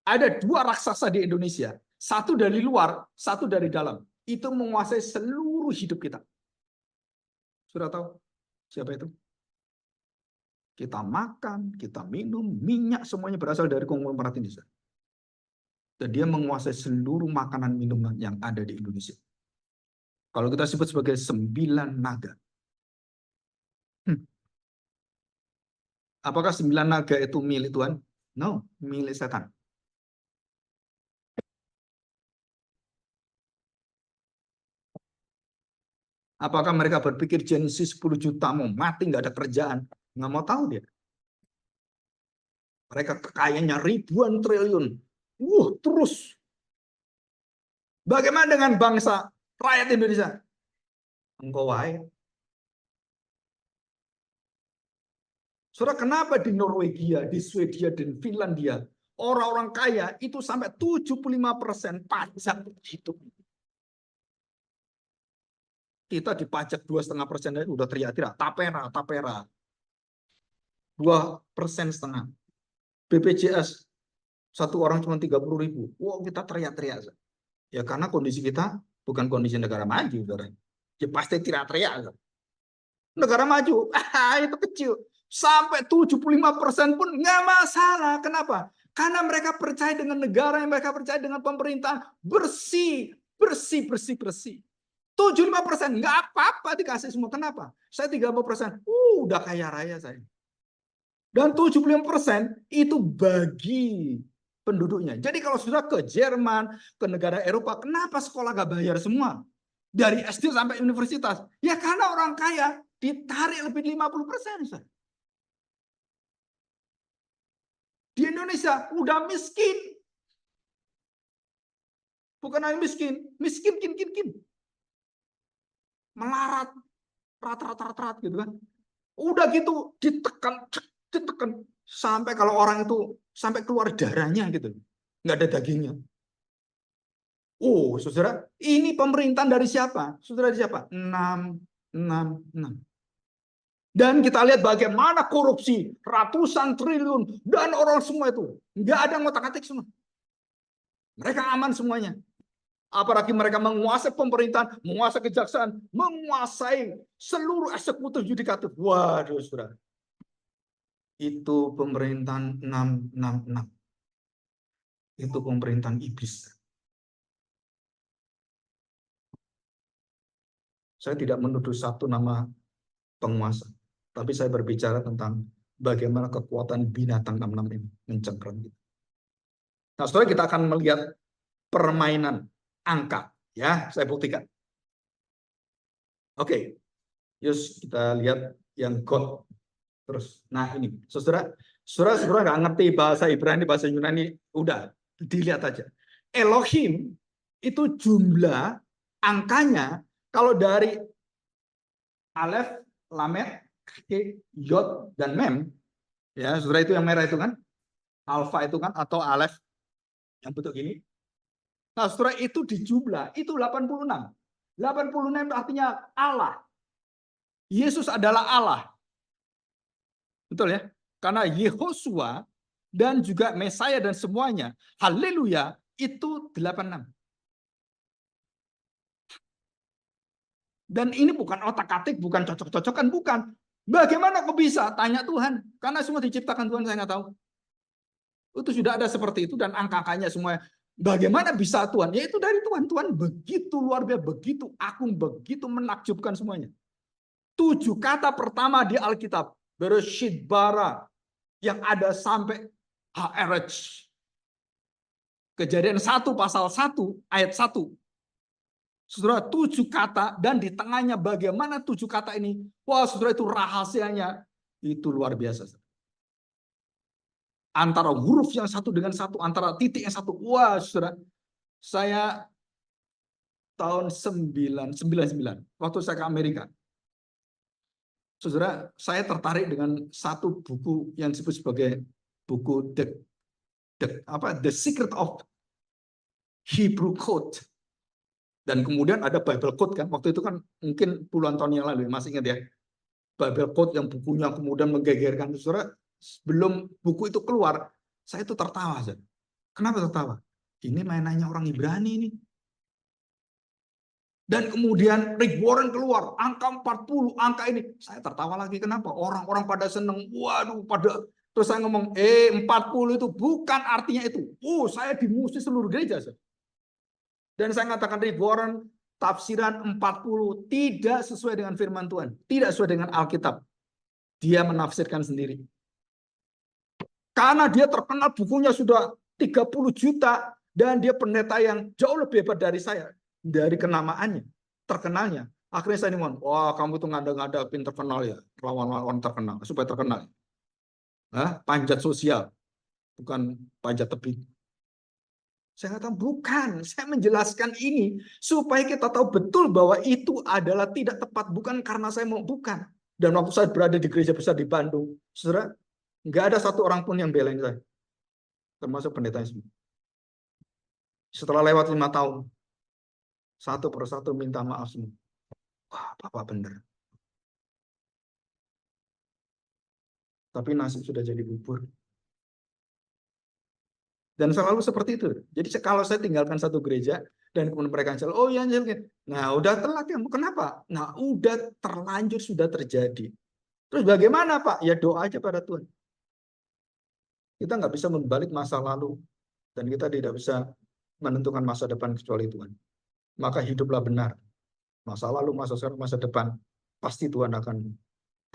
ada 2 raksasa di Indonesia. Satu dari luar, satu dari dalam. Itu menguasai seluruh hidup kita. Sudah tahu siapa itu? Kita makan, kita minum, minyak semuanya berasal dari konglomerat ini. Dan dia menguasai seluruh makanan minuman yang ada di Indonesia. Kalau kita sebut sebagai 9 naga. Apakah 9 naga itu milik Tuhan? No, milik setan. Apakah mereka berpikir Genesis 10 juta mau mati, nggak ada kerjaan? Nggak mau tahu dia. Mereka kekayaannya ribuan triliun. Terus. Bagaimana dengan bangsa rakyat Indonesia? Engkau wae. Saudara, kenapa di Norwegia, di Swedia, dan Finlandia, orang-orang kaya itu sampai 75% pajak hidup. Kita dipajak 2,5%, udah teriak-teriak, tapera, tapera. 2,5%. BPJS, satu orang cuma 30.000. Wow, kita teriak-teriak. Ya karena kondisi kita bukan kondisi negara maju, saudara. Ya pasti teriak-teriak. Negara maju, itu kecil. Sampai 75% pun nggak masalah. Kenapa? Karena mereka percaya dengan negara, yang mereka percaya dengan pemerintahan bersih, bersih, bersih, bersih. 75% nggak apa-apa dikasih semua. Kenapa? Saya 30%, udah kaya raya saya. Dan 75% itu bagi penduduknya. Jadi kalau sudah ke Jerman, ke negara Eropa, kenapa sekolah nggak bayar semua? Dari SD sampai universitas. Ya karena orang kaya ditarik lebih 50%. Di Indonesia udah miskin. Bukan hanya miskin, miskin kin. Melarat, rat gitu kan. Udah gitu ditekan sampai kalau orang itu sampai keluar darahnya gitu. Nggak ada dagingnya. Saudara, ini pemerintahan dari siapa? Saudara dari siapa? 6. Dan kita lihat bagaimana korupsi ratusan triliun dan orang semua itu nggak ada ngotak-atik semua. Mereka aman semuanya. Apalagi mereka menguasai pemerintahan, menguasai kejaksaan, menguasai seluruh eksekutif yudikatif. Waduh, saudara. Itu pemerintahan 666. Itu pemerintahan iblis. Saya tidak menuduh satu nama penguasa. Tapi saya berbicara tentang bagaimana kekuatan binatang 66 ini mencengkeram kita. Nah, setelah kita akan melihat permainan angka. Ya, saya buktikan. Oke, yus kita lihat yang God. Terus, nah ini, saudara nggak ngerti bahasa Ibrani, bahasa Yunani, udah dilihat aja. Elohim itu jumlah angkanya kalau dari Aleph, Lamed, Yod, dan Mem, ya saudara, itu yang merah itu kan, Alfa itu kan, atau Aleph yang bentuk gini. Nah, saudara, itu dijumlah, itu 86. 86 artinya Allah. Yesus adalah Allah. Betul ya? Karena Yehosua dan juga Mesaya dan semuanya, haleluya, itu 86. Dan ini bukan otak-atik, bukan cocok-cocokan, bukan. Bagaimana kok bisa? Tanya Tuhan. Karena semua diciptakan Tuhan, saya nggak tahu. Itu sudah ada seperti itu dan angka-angkanya semua. Bagaimana bisa Tuhan? Ya itu dari Tuhan. Tuhan begitu luar biasa, begitu agung, begitu menakjubkan semuanya. 7 kata pertama di Alkitab, Bereshit bara, yang ada sampai HRH. Kejadian 1 pasal 1 ayat 1. Saudara, 7 kata, dan di tengahnya bagaimana 7 kata ini? Wah, saudara, itu rahasianya itu luar biasa. Antara huruf yang satu dengan satu, antara titik yang satu. Wah, saudara, saya tahun 1999 waktu saya ke Amerika. Saudara, saya tertarik dengan satu buku yang disebut sebagai buku The Secret of Hebrew Code. Dan kemudian ada Bible Code kan, waktu itu kan mungkin puluhan tahun yang lalu, masih ingat ya, Bible Code yang bukunya kemudian menggegerkan. Saudara, sebelum buku itu keluar, saya itu tertawa. Saudara. Kenapa tertawa? Ini mainannya orang Ibrani ini. Dan kemudian Rick Warren keluar, angka 40, angka ini. Saya tertawa lagi, kenapa? Orang-orang pada seneng, waduh, pada... Terus saya ngomong, 40 itu bukan artinya itu. Saya dimusuhi seluruh gereja. Saudara. Dan saya katakan Rick Warren, tafsiran 40 tidak sesuai dengan firman Tuhan. Tidak sesuai dengan Alkitab. Dia menafsirkan sendiri. Karena dia terkenal, bukunya sudah 30 juta. Dan dia pendeta yang jauh lebih hebat dari saya. Dari kenamaannya, terkenalnya. Akhirnya saya ngomong, wah kamu tuh ngada-ngadapin terkenal ya. Lawan-lawan terkenal, supaya terkenal. Panjat sosial. Bukan panjat tebing. Saya katakan bukan, saya menjelaskan ini supaya kita tahu betul bahwa itu adalah tidak tepat, bukan karena saya mau, bukan. Dan waktu saya berada di gereja besar di Bandung, saudara, nggak ada satu orang pun yang belain saya, termasuk pendetanya semua. Setelah lewat 5 tahun, satu persatu minta maaf semua. Wah, Bapak benar. Tapi nasib sudah jadi bubur. Dan selalu seperti itu. Jadi kalau saya tinggalkan satu gereja, dan kemudian mereka bilang, oh iya, nah udah telat ya, kenapa? Nah udah terlanjur, sudah terjadi. Terus bagaimana Pak? Ya doa aja pada Tuhan. Kita nggak bisa membalik masa lalu, dan kita tidak bisa menentukan masa depan kecuali Tuhan. Maka hiduplah benar. Masa lalu, masa sekarang, masa depan, pasti Tuhan akan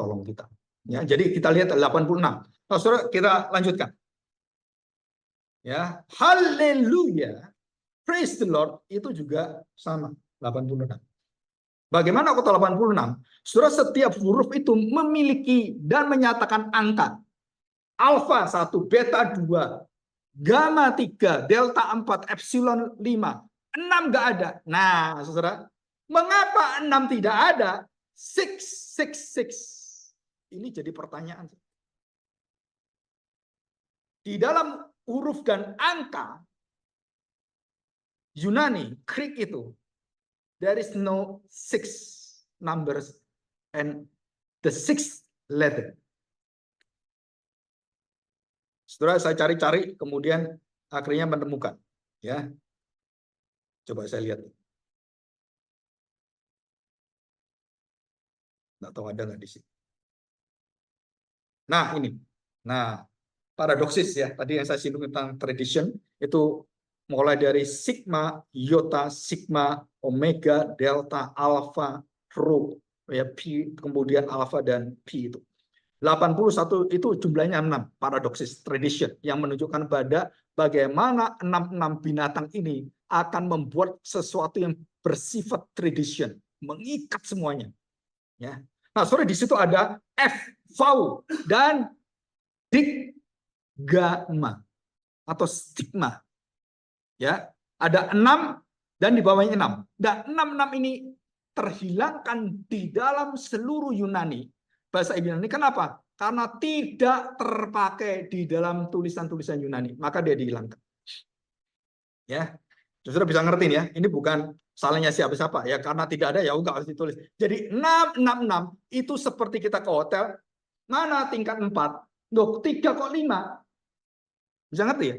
tolong kita. Ya, jadi kita lihat 86. Nah, saudara, kita lanjutkan. Ya, haleluya, praise the Lord, itu juga sama 86. Bagaimana kota 86? Saudara, setiap huruf itu memiliki dan menyatakan angka. Alfa 1, beta 2, gamma 3, delta 4, epsilon 5. 6 nggak ada. Nah, saudara, mengapa 6 tidak ada? 666. Ini jadi pertanyaan. Di dalam huruf dan angka Yunani, Greek itu, there is no 6 numbers and the 6th letter. Setelah saya cari-cari, kemudian akhirnya menemukan. Ya, coba saya lihat. Nggak tahu ada nggak di sini. Nah ini, nah paradoksis ya. Tadi yang saya singgung tentang tradition itu mulai dari sigma, iota, sigma, omega, delta, alpha, rho, ya pi, kemudian alpha dan pi itu. 81 itu jumlahnya 6, paradoksis tradition yang menunjukkan pada bagaimana 66 binatang ini akan membuat sesuatu yang bersifat tradition, mengikat semuanya. Ya. Nah, sorry, di situ ada F, V dan digama atau stigma. Ya, ada 6 dan di bawahnya 6. Dan 66 ini terhilangkan di dalam seluruh Yunani. Bahasa Yunani kenapa? Karena tidak terpakai di dalam tulisan-tulisan Yunani, maka dia dihilangkan. Ya, sudah bisa ngerti ya. Ini bukan salahnya siapa-siapa ya, karena tidak ada ya enggak harus ditulis. Jadi 666 itu seperti kita ke hotel, mana tingkat 4? Loh, 3 kok 5? Bisa ngerti ya?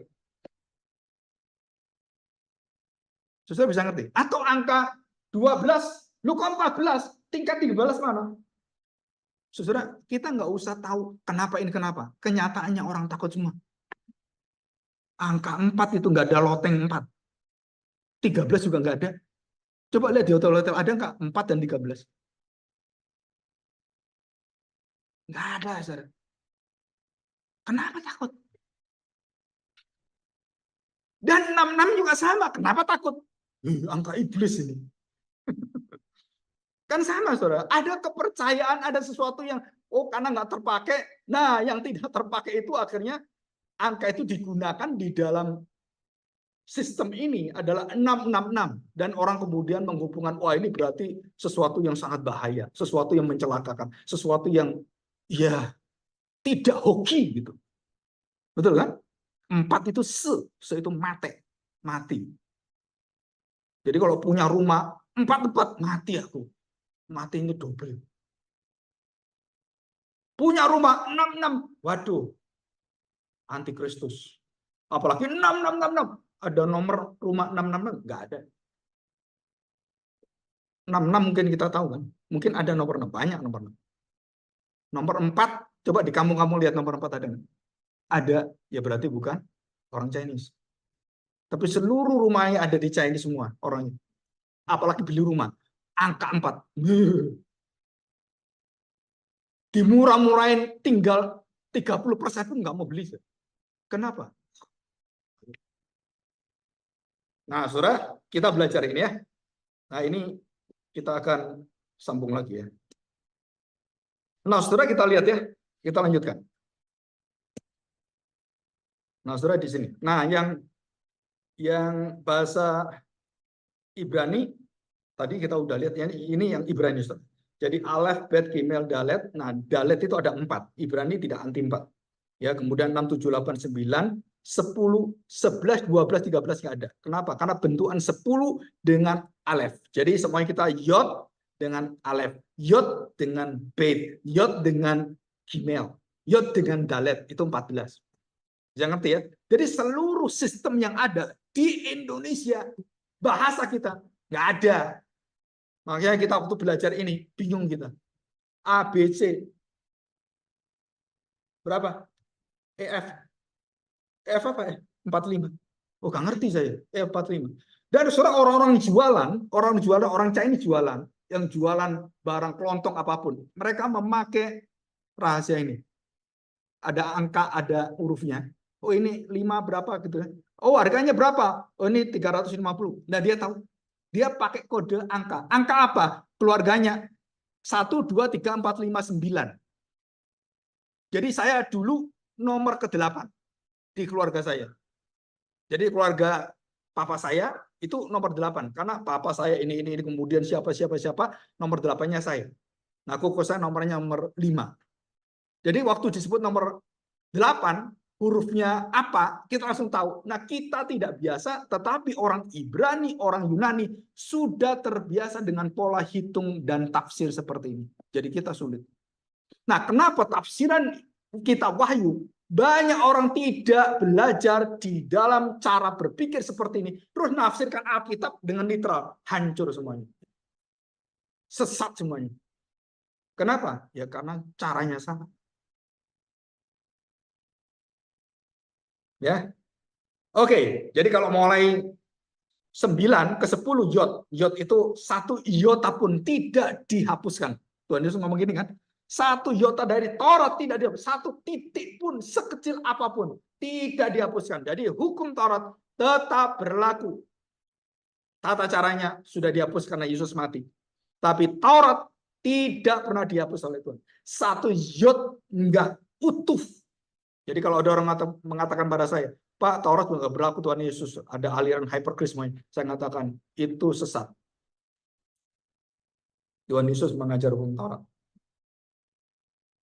Sudah bisa ngerti? Atau angka 12, lu kok 14? Tingkat 13 mana? Saudara, kita nggak usah tahu kenapa ini kenapa. Kenyataannya orang takut semua. Angka 4 itu nggak ada loteng 4. 13 juga nggak ada. Coba lihat di hotel-hotel, ada nggak 4 dan 13? Nggak ada, saudara. Kenapa takut? Dan 66 juga sama. Kenapa takut? Angka iblis ini. Kan sama, saudara. Ada kepercayaan, ada sesuatu yang, karena nggak terpakai. Nah, yang tidak terpakai itu akhirnya angka itu digunakan di dalam sistem ini adalah 666. Dan orang kemudian menghubungkan, wah ini berarti sesuatu yang sangat bahaya. Sesuatu yang mencelakakan. Sesuatu yang, ya, tidak hoki gitu. Betul kan? 4 itu se itu mati. Jadi kalau punya rumah 4 tempat, mati aku. Mati ini double. Punya rumah 66, waduh, antikristus. Apalagi 6666. Ada nomor rumah 666? Nggak ada. 66 mungkin kita tahu kan. Mungkin ada nomor 6, banyak nomor 6. Nomor 4, coba di kampung-kampung lihat nomor 4 ada nggak? Ada, ya berarti bukan orang Chinese. Tapi seluruh rumahnya ada di Chinese semua orangnya. Apalagi beli rumah, angka 4. Dimurah-murahin tinggal 30% pun nggak mau beli. Kenapa? Nah, saudara, kita belajar ini ya. Nah, ini kita akan sambung lagi ya. Nah, saudara, kita lihat ya. Kita lanjutkan. Nah, saudara di sini. Nah, yang bahasa Ibrani tadi kita udah lihat ya. Ini yang Ibrani, saudara. Jadi Aleph, Bet, Gimel, Dalet. Nah, Dalet itu ada 4. Ibrani tidak anti 4. Ya, kemudian 6, 7, 8, 9, 10, 11, 12, 13 nggak ada. Kenapa? Karena bentukan 10 dengan Aleph. Jadi semuanya kita Yod dengan Aleph, Yod dengan Bet, Yod dengan Gimel, Yod dengan Dalet, itu 14. Jangan ngerti ya. Jadi seluruh sistem yang ada di Indonesia, bahasa kita nggak ada. Makanya kita waktu belajar ini bingung kita. A, B, C. Berapa? EF. EF apa ya? 45. Oh, nggak ngerti saya. EF 45. Dan saudara, orang jualan, orang Chinese jualan, yang jualan barang kelontong apapun, mereka memakai rahasia ini. Ada angka, ada hurufnya. Oh, ini 5 berapa gitu ya. Oh, harganya berapa? Oh, ini 350. Nah, dia tahu. Dia pakai kode angka. Angka apa? Keluarganya 1, 2, 3, 4, 5, 9. Jadi saya dulu nomor ke-8 di keluarga saya. Jadi keluarga papa saya itu nomor 8 karena papa saya ini kemudian siapa nomor 8-nya saya. Nah, koko saya nomornya nomor 5. Jadi waktu disebut nomor 8 hurufnya apa, kita langsung tahu. Nah, kita tidak biasa, tetapi orang Ibrani, orang Yunani sudah terbiasa dengan pola hitung dan tafsir seperti ini. Jadi kita sulit. Nah, kenapa tafsiran kita wahyu? Banyak orang tidak belajar di dalam cara berpikir seperti ini. Terus nafsirkan Alkitab dengan literal. Hancur semuanya. Sesat semuanya. Kenapa? Ya karena caranya salah. Ya. Oke, jadi kalau mulai 9 ke 10 yod. Yod itu 1 iota pun tidak dihapuskan. Tuhan Yesus ngomong gini kan. 1 iota dari Taurat tidak dihapus. 1 titik pun sekecil apapun tidak dihapuskan. Jadi hukum Taurat tetap berlaku. Tata caranya sudah dihapus karena Yesus mati. Tapi Taurat tidak pernah dihapus oleh Tuhan. 1 yod enggak utuh. Jadi kalau ada orang mengatakan pada saya, Pak, Taurat nggak berlaku Tuhan Yesus, ada aliran hyperkrisme. Saya katakan itu sesat. Tuhan Yesus mengajar hukum Taurat.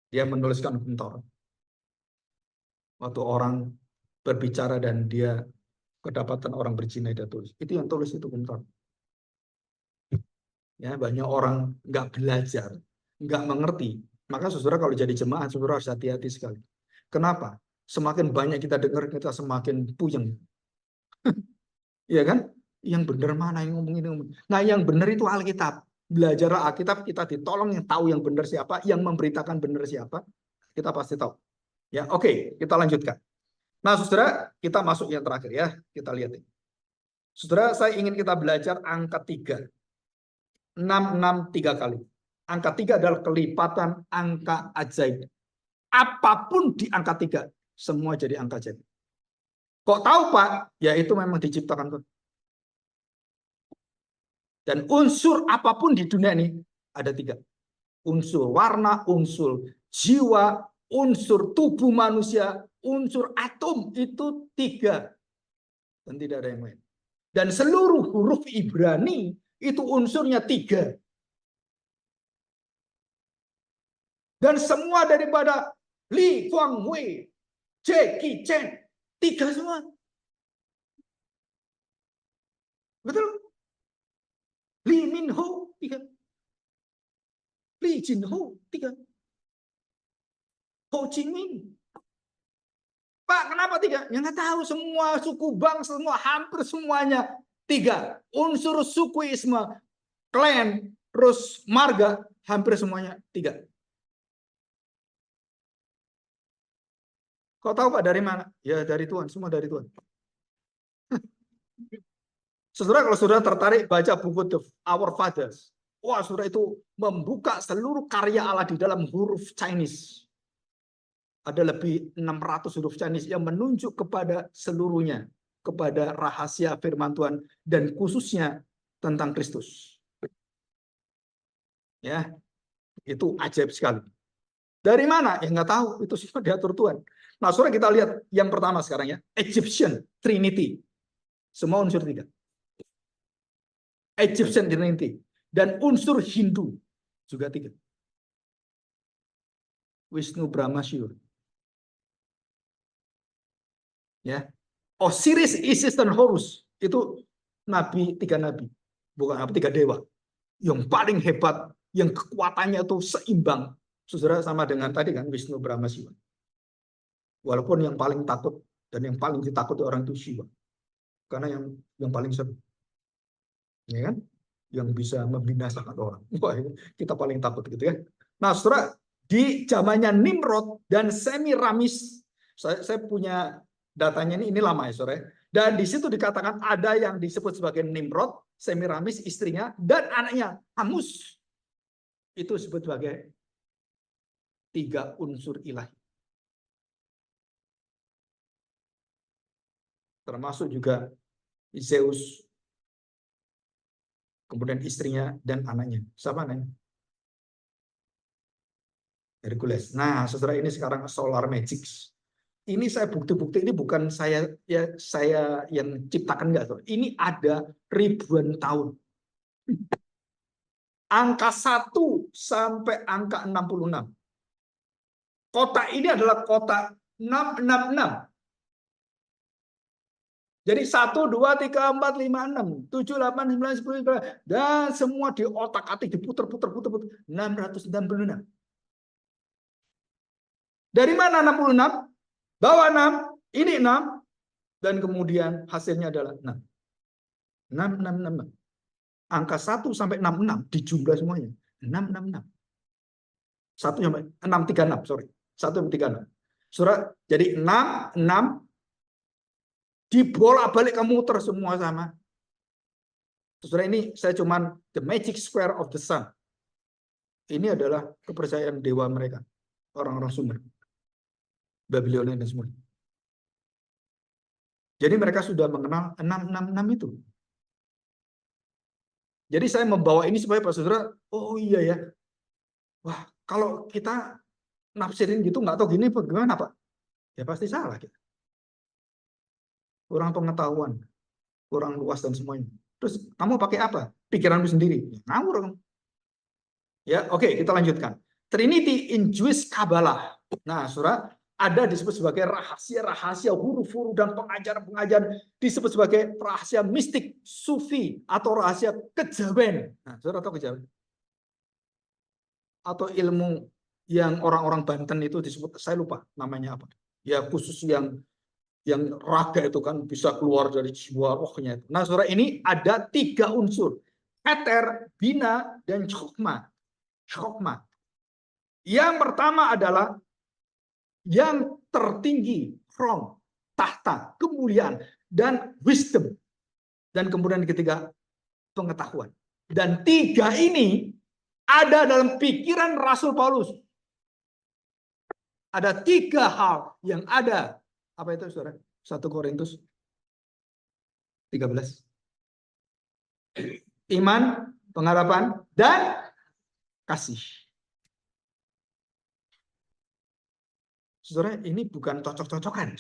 Dia menuliskan hukum Taurat. Waktu orang berbicara dan dia kedapatan orang berzina, dia tulis. Itu yang tulis itu hukum Taurat. Ya, banyak orang nggak belajar, nggak mengerti. Maka saudara kalau jadi jemaat, saudara harus hati-hati sekali. Kenapa? Semakin banyak kita dengar, kita semakin puyeng. Iya kan? Yang benar mana yang ngomong ini? Nah, yang benar itu Alkitab. Belajar Alkitab, kita ditolong yang tahu yang benar siapa, yang memberitakan benar siapa, kita pasti tahu. Ya, oke, kita lanjutkan. Nah, saudara, kita masuk yang terakhir ya. Kita lihat ini. Saudara, saya ingin kita belajar angka 3. 6 3 kali. Angka 3 adalah kelipatan angka ajaib. Apapun di angka 3, semua jadi angka ajaib. Kok tahu, Pak? Ya itu memang diciptakan Tuhan. Dan unsur apapun di dunia ini ada 3. Unsur warna, unsur jiwa, unsur tubuh manusia, unsur atom, itu 3. Dan tidak ada yang lain. Dan seluruh huruf Ibrani itu unsurnya 3. Dan semua daripada Li Kuang Wei, Jackie Chan, 3 semua. Betul? Lee Min Ho 3, Lee Jin Ho 3, Ho Chi Minh. Pak, kenapa 3? Ya nggak tahu, semua suku bangsa, semua hampir semuanya 3. Unsur sukuisme, klan, terus marga, hampir semuanya 3. Kau tahu Pak dari mana? Ya dari Tuhan, semua dari Tuhan. Saudara, kalau saudara tertarik baca buku The Our Fathers, wah saudara itu membuka seluruh karya Allah di dalam huruf Chinese. Ada lebih 600 huruf Chinese yang menunjuk kepada seluruhnya, kepada rahasia firman Tuhan dan khususnya tentang Kristus. Ya, itu ajaib sekali. Dari mana? Ya nggak tahu, itu semua diatur Tuhan. Nah, saudara kita lihat yang pertama sekarang ya, Egyptian Trinity. Semua unsur 3. Egyptian Trinity. Dan unsur Hindu juga 3. Wisnu, Brahma, Shiva. Ya. Osiris, Isis, dan Horus itu 3 nabi. Bukan 3 dewa. Yang paling hebat, yang kekuatannya itu seimbang. Saudara sama dengan tadi kan, Wisnu, Brahma, Shiva. Walaupun yang paling takut dan yang paling ditakuti orang itu Shiva. Karena yang paling seru. Ya kan? Yang bisa membinasakan orang. Wah, kita paling takut gitu ya. Nah, saudara, di zamannya Nimrod dan Semiramis, saya punya datanya ini lama ya, saudara. Dan di situ dikatakan ada yang disebut sebagai Nimrod, Semiramis istrinya, dan anaknya Hamus. Itu disebut sebagai 3 unsur ilahi. Termasuk juga Zeus, kemudian istrinya dan anaknya. Siapa namanya? Hercules. Nah, saudara, ini sekarang solar magic. Ini saya bukti-bukti ini bukan saya yang ciptakan, enggak, saudara. Ini ada ribuan tahun. Angka 1 sampai angka 66. Kotak ini adalah kotak 666. Jadi 1, 2, 3, 4, 5, 6, 7, 8, 9, 10, 11, dan semua di otak-atik, diputer-puter, 666. Dari mana 66? Bawa 6, ini 6, dan kemudian hasilnya adalah 6. 666. Angka 1 sampai 66 dijumlah semuanya. 666. 1 sampai 636, sorry. 1 sampai 36. Surat, jadi 6, 6, dibolak-balik muter semua sama. Saudara, ini saya cuman the magic square of the sun. Ini adalah kepercayaan dewa mereka, orang-orang Sumer, Babilonia dan semua. Jadi mereka sudah mengenal 666 itu. Jadi saya membawa ini supaya Pak Saudara, oh iya ya. Wah, kalau kita nafsirin gitu nggak tahu gini bagaimana Pak? Ya pasti salah kita. Kurang pengetahuan, kurang luas dan semuanya. Terus kamu pakai apa? Pikiranmu sendiri. Ngawur kamu. Ya, oke, kita lanjutkan. Trinity in Jewish Kabbalah. Nah, saudara, ada disebut sebagai rahasia-rahasia huruf-huruf dan pengajaran-pengajaran disebut sebagai rahasia mistik sufi atau rahasia kejawen. Nah, saudara tahu kejawen? Atau ilmu yang orang-orang Banten itu disebut, saya lupa namanya apa. Ya, khusus yang raga itu kan bisa keluar dari jiwa rohnya itu. Nah, saudara, ini ada 3 unsur. Eter, bina, dan chokma. Chokma. Yang pertama adalah yang tertinggi, from, tahta, kemuliaan, dan wisdom. Dan kemudian ketiga, pengetahuan. Dan 3 ini ada dalam pikiran Rasul Paulus. Ada 3 hal yang ada. Apa itu, saudara? 1 Korintus 13. Iman, pengharapan, dan kasih. Saudara, ini bukan cocok-cocokan.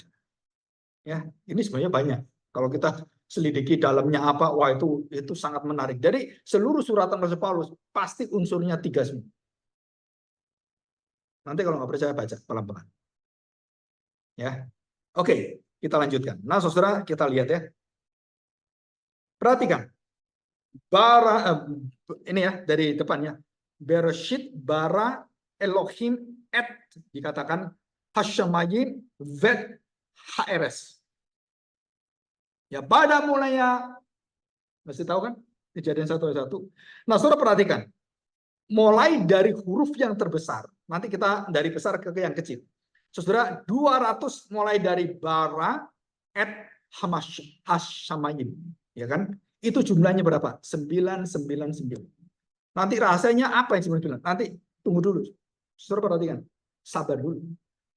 Ya, ini sebenarnya banyak. Kalau kita selidiki dalamnya apa, wah itu sangat menarik. Jadi seluruh suratan Rasul Paulus pasti unsurnya 3 semua. Nanti kalau nggak percaya baca pelan-pelan. Ya, oke, kita lanjutkan. Nah, saudara, kita lihat ya. Perhatikan. bara ini ya dari depannya. Bereshit bara Elohim et dikatakan Hashamayim vet HRS. Ya pada mulanya masih tahu kan Kejadian 1:1. Nah, saudara perhatikan. Mulai dari huruf yang terbesar. Nanti kita dari besar ke yang kecil. Saudara 200 mulai dari bara et Hashamayim, ya kan? Itu jumlahnya berapa? 999. Nanti rahasianya apa yang 99? Nanti tunggu dulu. Saudara perhatikan. Sabar dulu.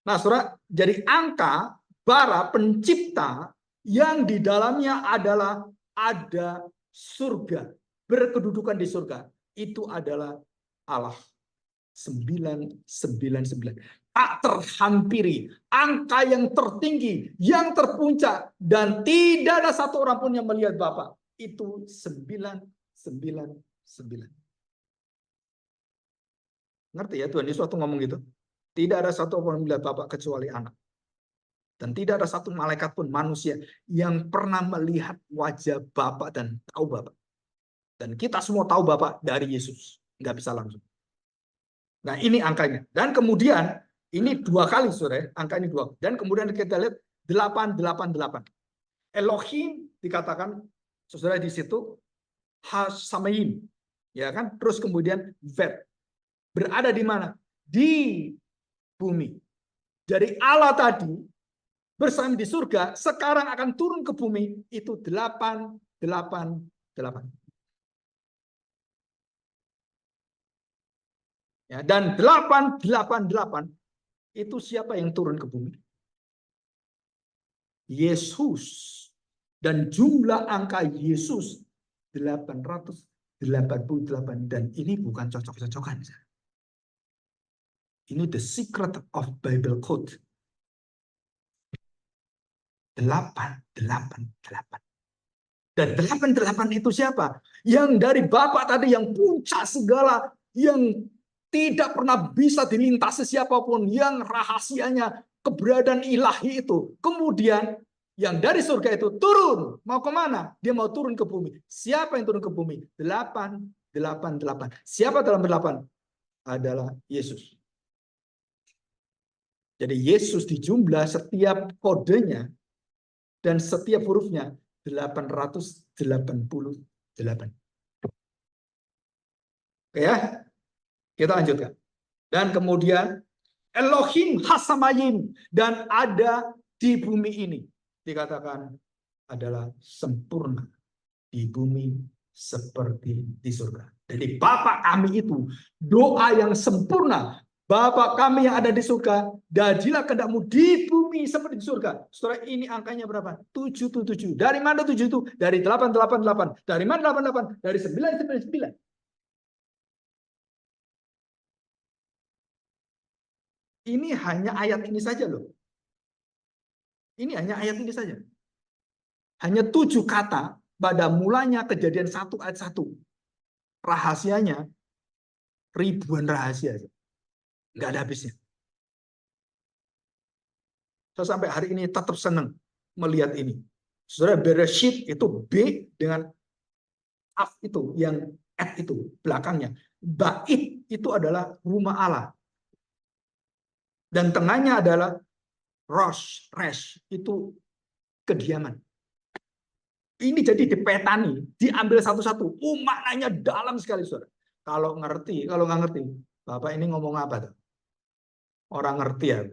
Nah, saudara, jadi angka bara pencipta yang di dalamnya adalah ada surga, berkedudukan di surga. Itu adalah Allah. 999. Tak terhampiri. Angka yang tertinggi, yang terpuncak. Dan tidak ada satu orang pun yang melihat Bapa. Itu 999. Ngerti ya Tuhan Yesus waktu ngomong gitu? Tidak ada satu orang yang melihat Bapa kecuali anak. Dan tidak ada satu malaikat pun manusia yang pernah melihat wajah Bapa dan tahu Bapa. Dan kita semua tahu Bapa dari Yesus. Nggak bisa langsung. Nah ini angkanya. Dan kemudian ini 2 kali saudara. Angka ini 2. Dan kemudian kita lihat 888. Elohim dikatakan saudara di situ Hashamayim. Ya kan? Terus kemudian Vet. Berada di mana? Di bumi. Dari Allah tadi bersama di surga, sekarang akan turun ke bumi, itu 888. Ya, dan 888 itu siapa yang turun ke bumi? Yesus. Dan jumlah angka Yesus 888. Dan ini bukan cocok-cocokan. Ini the secret of Bible code. 888. Dan 88 itu siapa? Yang dari Bapak tadi yang puncak segala, yang tidak pernah bisa dilintasi siapapun, yang rahasianya keberadaan ilahi itu. Kemudian yang dari surga itu turun. Mau kemana? Dia mau turun ke bumi. Siapa yang turun ke bumi? 888. Siapa dalam 8? Adalah Yesus. Jadi Yesus dijumlah setiap kodenya dan setiap hurufnya 888. Oke ya, kita lanjutkan. Dan kemudian Elohim Hashamayim, dan ada di bumi ini dikatakan adalah sempurna di bumi seperti di surga. Jadi Bapa kami itu doa yang sempurna. Bapa kami yang ada di surga, jadilah kehendakmu di bumi seperti di surga. Saudara, ini angkanya berapa? 777. Dari mana 7 itu? Dari 888. Dari mana 88? Dari 999. Ini hanya ayat ini saja loh. Ini hanya ayat ini saja. Hanya 7 kata pada mulanya Kejadian 1 ayat 1. Rahasianya ribuan rahasia. Nggak ada habisnya. Saya sampai hari ini tetap senang melihat ini. Saudara, Bereshit itu B dengan Af itu, yang et itu belakangnya. Bait itu adalah rumah Allah. Dan tengahnya adalah Rosh, Resh, itu kediaman. Ini jadi dipetani, diambil satu-satu. Maknanya dalam sekali, saudara. Kalau ngerti, kalau nggak ngerti, Bapak ini ngomong apa tuh? Orang ngerti ya.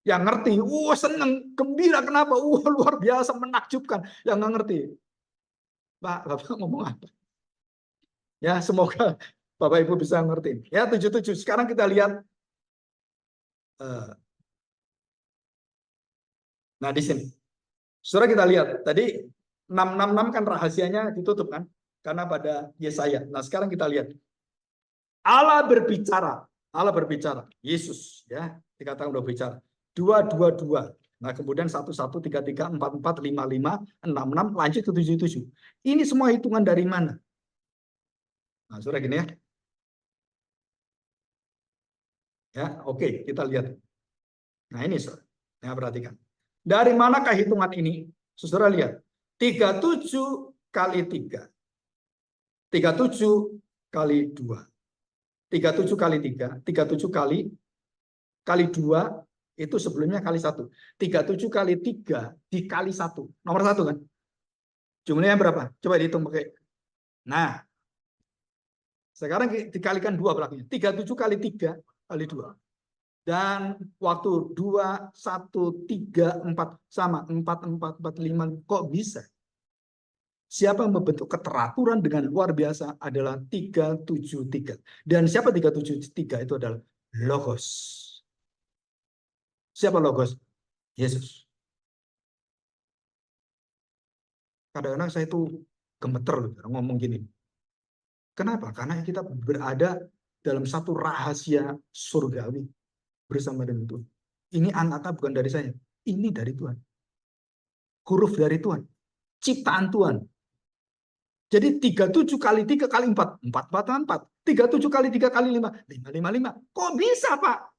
Yang ngerti, seneng, gembira, kenapa? Luar biasa, menakjubkan. Yang nggak ngerti, Pak, Bapak ngomong apa? Ya, semoga Bapak Ibu bisa ngerti. Ya, 77. Sekarang kita lihat. Nah, di sini. Saudara, kita lihat. Tadi 666 kan rahasianya ditutup kan? Karena pada Yesaya. Nah, sekarang kita lihat. Allah berbicara. Allah berbicara. Yesus, ya, dikatakan udah bicara. 222. Nah, kemudian 1133 44 55 66 lanjut ke 77. Ini semua hitungan dari mana? Nah, saudara gini ya. Ya, oke, kita lihat. Nah, ini saudara. Nah, perhatikan. Dari manakah hitungan ini? Saudara lihat. 37 kali 3. 37 kali 2. 37 kali 3. 37 kali 2 itu sebelumnya kali 1. 37 kali 3 dikali 1. Nomor 1 kan? Jumlahnya berapa? Coba dihitung pakai. Nah, sekarang dikalikan 2 belakangnya. 37 kali 3 kali 2. Dan waktu 2, 1, 3, 4 sama. 4, 4, 4, 5. Kok bisa? Siapa yang membentuk keteraturan dengan luar biasa adalah 373. Dan siapa 373? Itu adalah Logos. Siapa Logos? Yesus. Kadang-kadang saya itu gemeter loh ngomong gini. Kenapa? Karena kita berada dalam satu rahasia surgawi bersama dengan Tuhan. Ini anak bukan dari saya. Ini dari Tuhan. Huruf dari Tuhan. Ciptaan Tuhan. Jadi 37 kali 3 kali 4. 4, 4, 4. 37 kali 3 kali 5. 5, 5, 5. Kok bisa, Pak?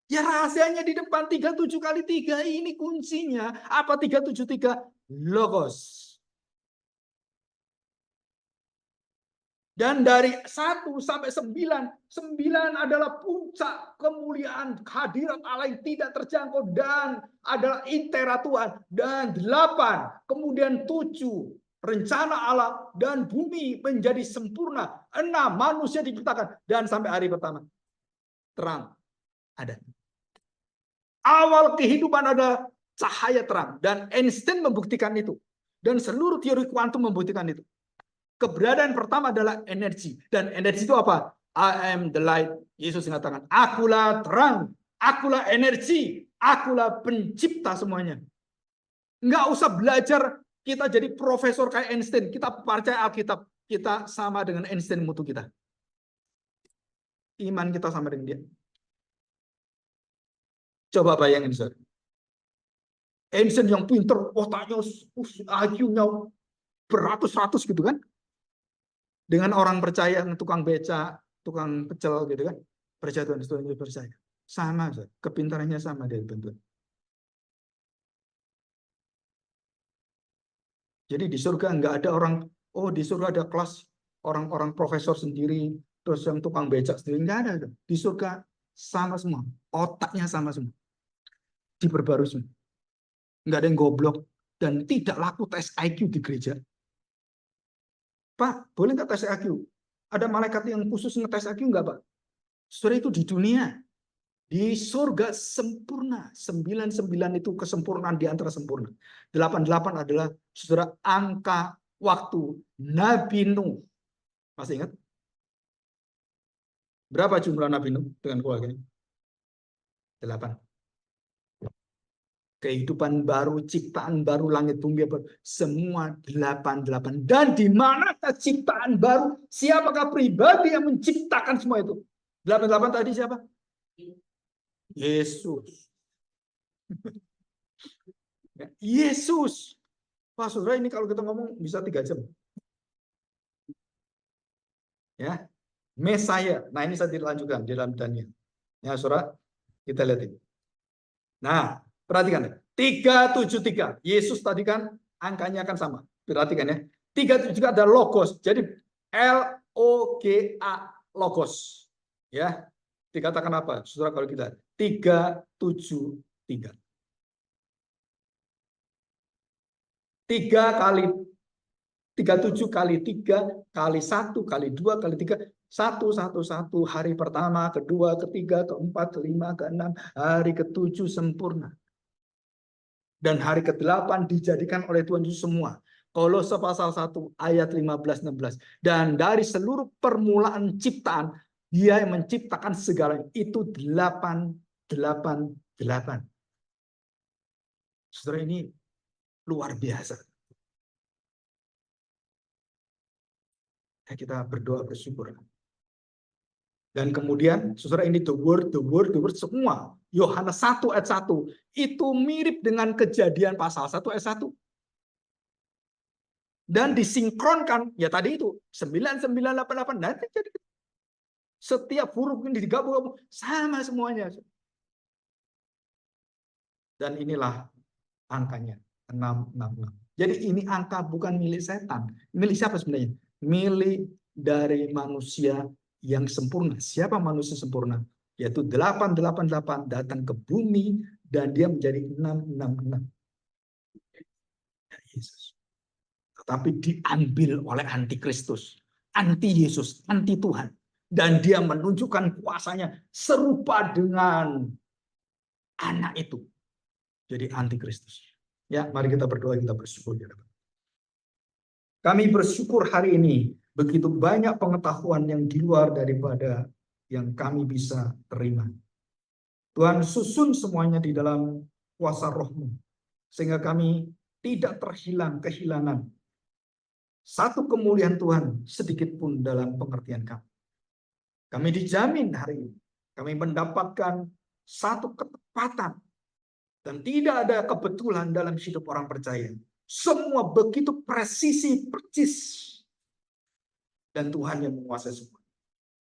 Ya rahasianya di depan. 37 kali 3 ini kuncinya. Apa 373? Logos. Dan dari 1 sampai 9, 9 adalah puncak kemuliaan hadirat Allah yang tidak terjangkau dan adalah intera Tuhan. Dan 8, kemudian 7, rencana Allah dan bumi menjadi sempurna. 6, manusia diciptakan. Dan sampai hari pertama, terang ada. Awal kehidupan ada cahaya terang. Dan Einstein membuktikan itu. Dan seluruh teori kuantum membuktikan itu. Keberadaan pertama adalah energi. Dan energi itu apa? I am the light. Yesus mengatakan, akulah terang, akulah energi, akulah pencipta semuanya. Nggak usah belajar kita jadi profesor kayak Einstein. Kita percaya Alkitab. Kita sama dengan Einstein mutu kita. Iman kita sama dengan dia. Coba bayangin, saudara. Einstein yang pinter, otaknya, IQ-nya beratus-ratus gitu kan. Dengan orang percaya, tukang beca, tukang pecel gitu kan. Percaya Tuhan, Tuhan percaya. Sama, kepintarannya sama dia bentuk. Jadi di surga nggak ada orang, oh di surga ada kelas orang-orang profesor sendiri, terus yang tukang becak sendiri, nggak ada. Di surga sama semua, otaknya sama semua. Diperbarui semua. Nggak ada yang goblok, dan tidak laku tes IQ di gereja. Pak, boleh nggak tes IQ? Ada malaikat yang khusus ngetes IQ nggak, Pak? Saudara, itu di dunia. Di surga sempurna. 99 itu kesempurnaan di antara sempurna. 88 adalah, saudara, angka waktu Nabi Nuh. Masih ingat? Berapa jumlah Nabi Nuh dengan keluarganya? 8. Kehidupan baru, ciptaan baru, langit bumi baru, semua 88. Dan di manakah ciptaan baru? Siapakah pribadi yang menciptakan semua itu? 88 tadi siapa? Yesus. Yesus. Pak saudara, ini kalau kita ngomong bisa 3 jam. Ya, Mesaya. Nah, ini saya dilanjutkan di dalam Daniel. Ya, saudara, kita lihat ini. Nah, perhatikan. 373. Yesus tadi kan angkanya akan sama. Perhatikan ya. 373 ada logos. Jadi LOGA, logos. Ya. Dikatakan apa? Saudara, kalau kita 373. 37 kali 3 kali 1 kali 2 kali 3, 1, 1, 1, hari pertama, kedua, ketiga, keempat, kelima, keenam, hari ke-7 sempurna. Dan hari ke-8 dijadikan oleh Tuhan Yesus semua. Kolose pasal 1 ayat 15-16. Dan dari seluruh permulaan ciptaan, Dia yang menciptakan segalanya. Itu 8, 8, 8. Saudara, ini luar biasa. Kita berdoa bersyukur. Dan kemudian, saudara, ini the word semua. Yohanes 1 ayat 1. Itu mirip dengan Kejadian pasal 1 ayat 1. Dan disinkronkan, ya tadi itu, 9988. Nanti jadi setiap huruf ini digabung sama semuanya. Dan inilah angkanya, 666. Jadi ini angka bukan milik setan. Milik siapa sebenarnya? Milik dari manusia yang sempurna. Siapa manusia sempurna? Yaitu 888 datang ke bumi dan dia menjadi 666. Yesus. Tetapi diambil oleh antikristus, anti Yesus, anti Tuhan. Dan dia menunjukkan kuasanya serupa dengan anak itu. Jadi antikristus. Ya, mari kita berdoa, kita bersyukur. Kami bersyukur hari ini begitu banyak pengetahuan yang di luar daripada yang kami bisa terima. Tuhan, susun semuanya di dalam kuasa Roh-Mu, sehingga kami tidak kehilangan satu kemuliaan Tuhan sedikit pun dalam pengertian kami. Kami dijamin hari ini, kami mendapatkan satu ketepatan dan tidak ada kebetulan dalam hidup orang percaya. Semua begitu presisi, percis. Dan Tuhan yang menguasai semua.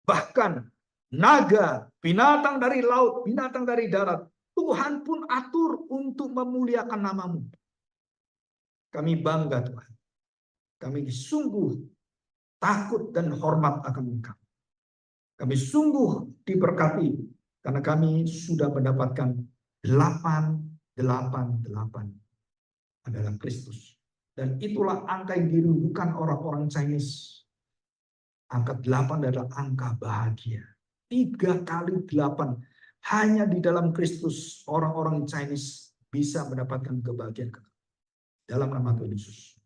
Bahkan naga, binatang dari laut, binatang dari darat, Tuhan pun atur untuk memuliakan nama-Mu. Kami bangga Tuhan. Kami sungguh takut dan hormat akan Engkau. Kami sungguh diberkati karena kami sudah mendapatkan 888 adalah Kristus. Dan itulah angka yang dirindukan orang-orang Chinese. Angka 8 adalah angka bahagia. 3 kali 8. Hanya di dalam Kristus orang-orang Chinese bisa mendapatkan kebahagiaan. Dalam nama Tuhan Yesus.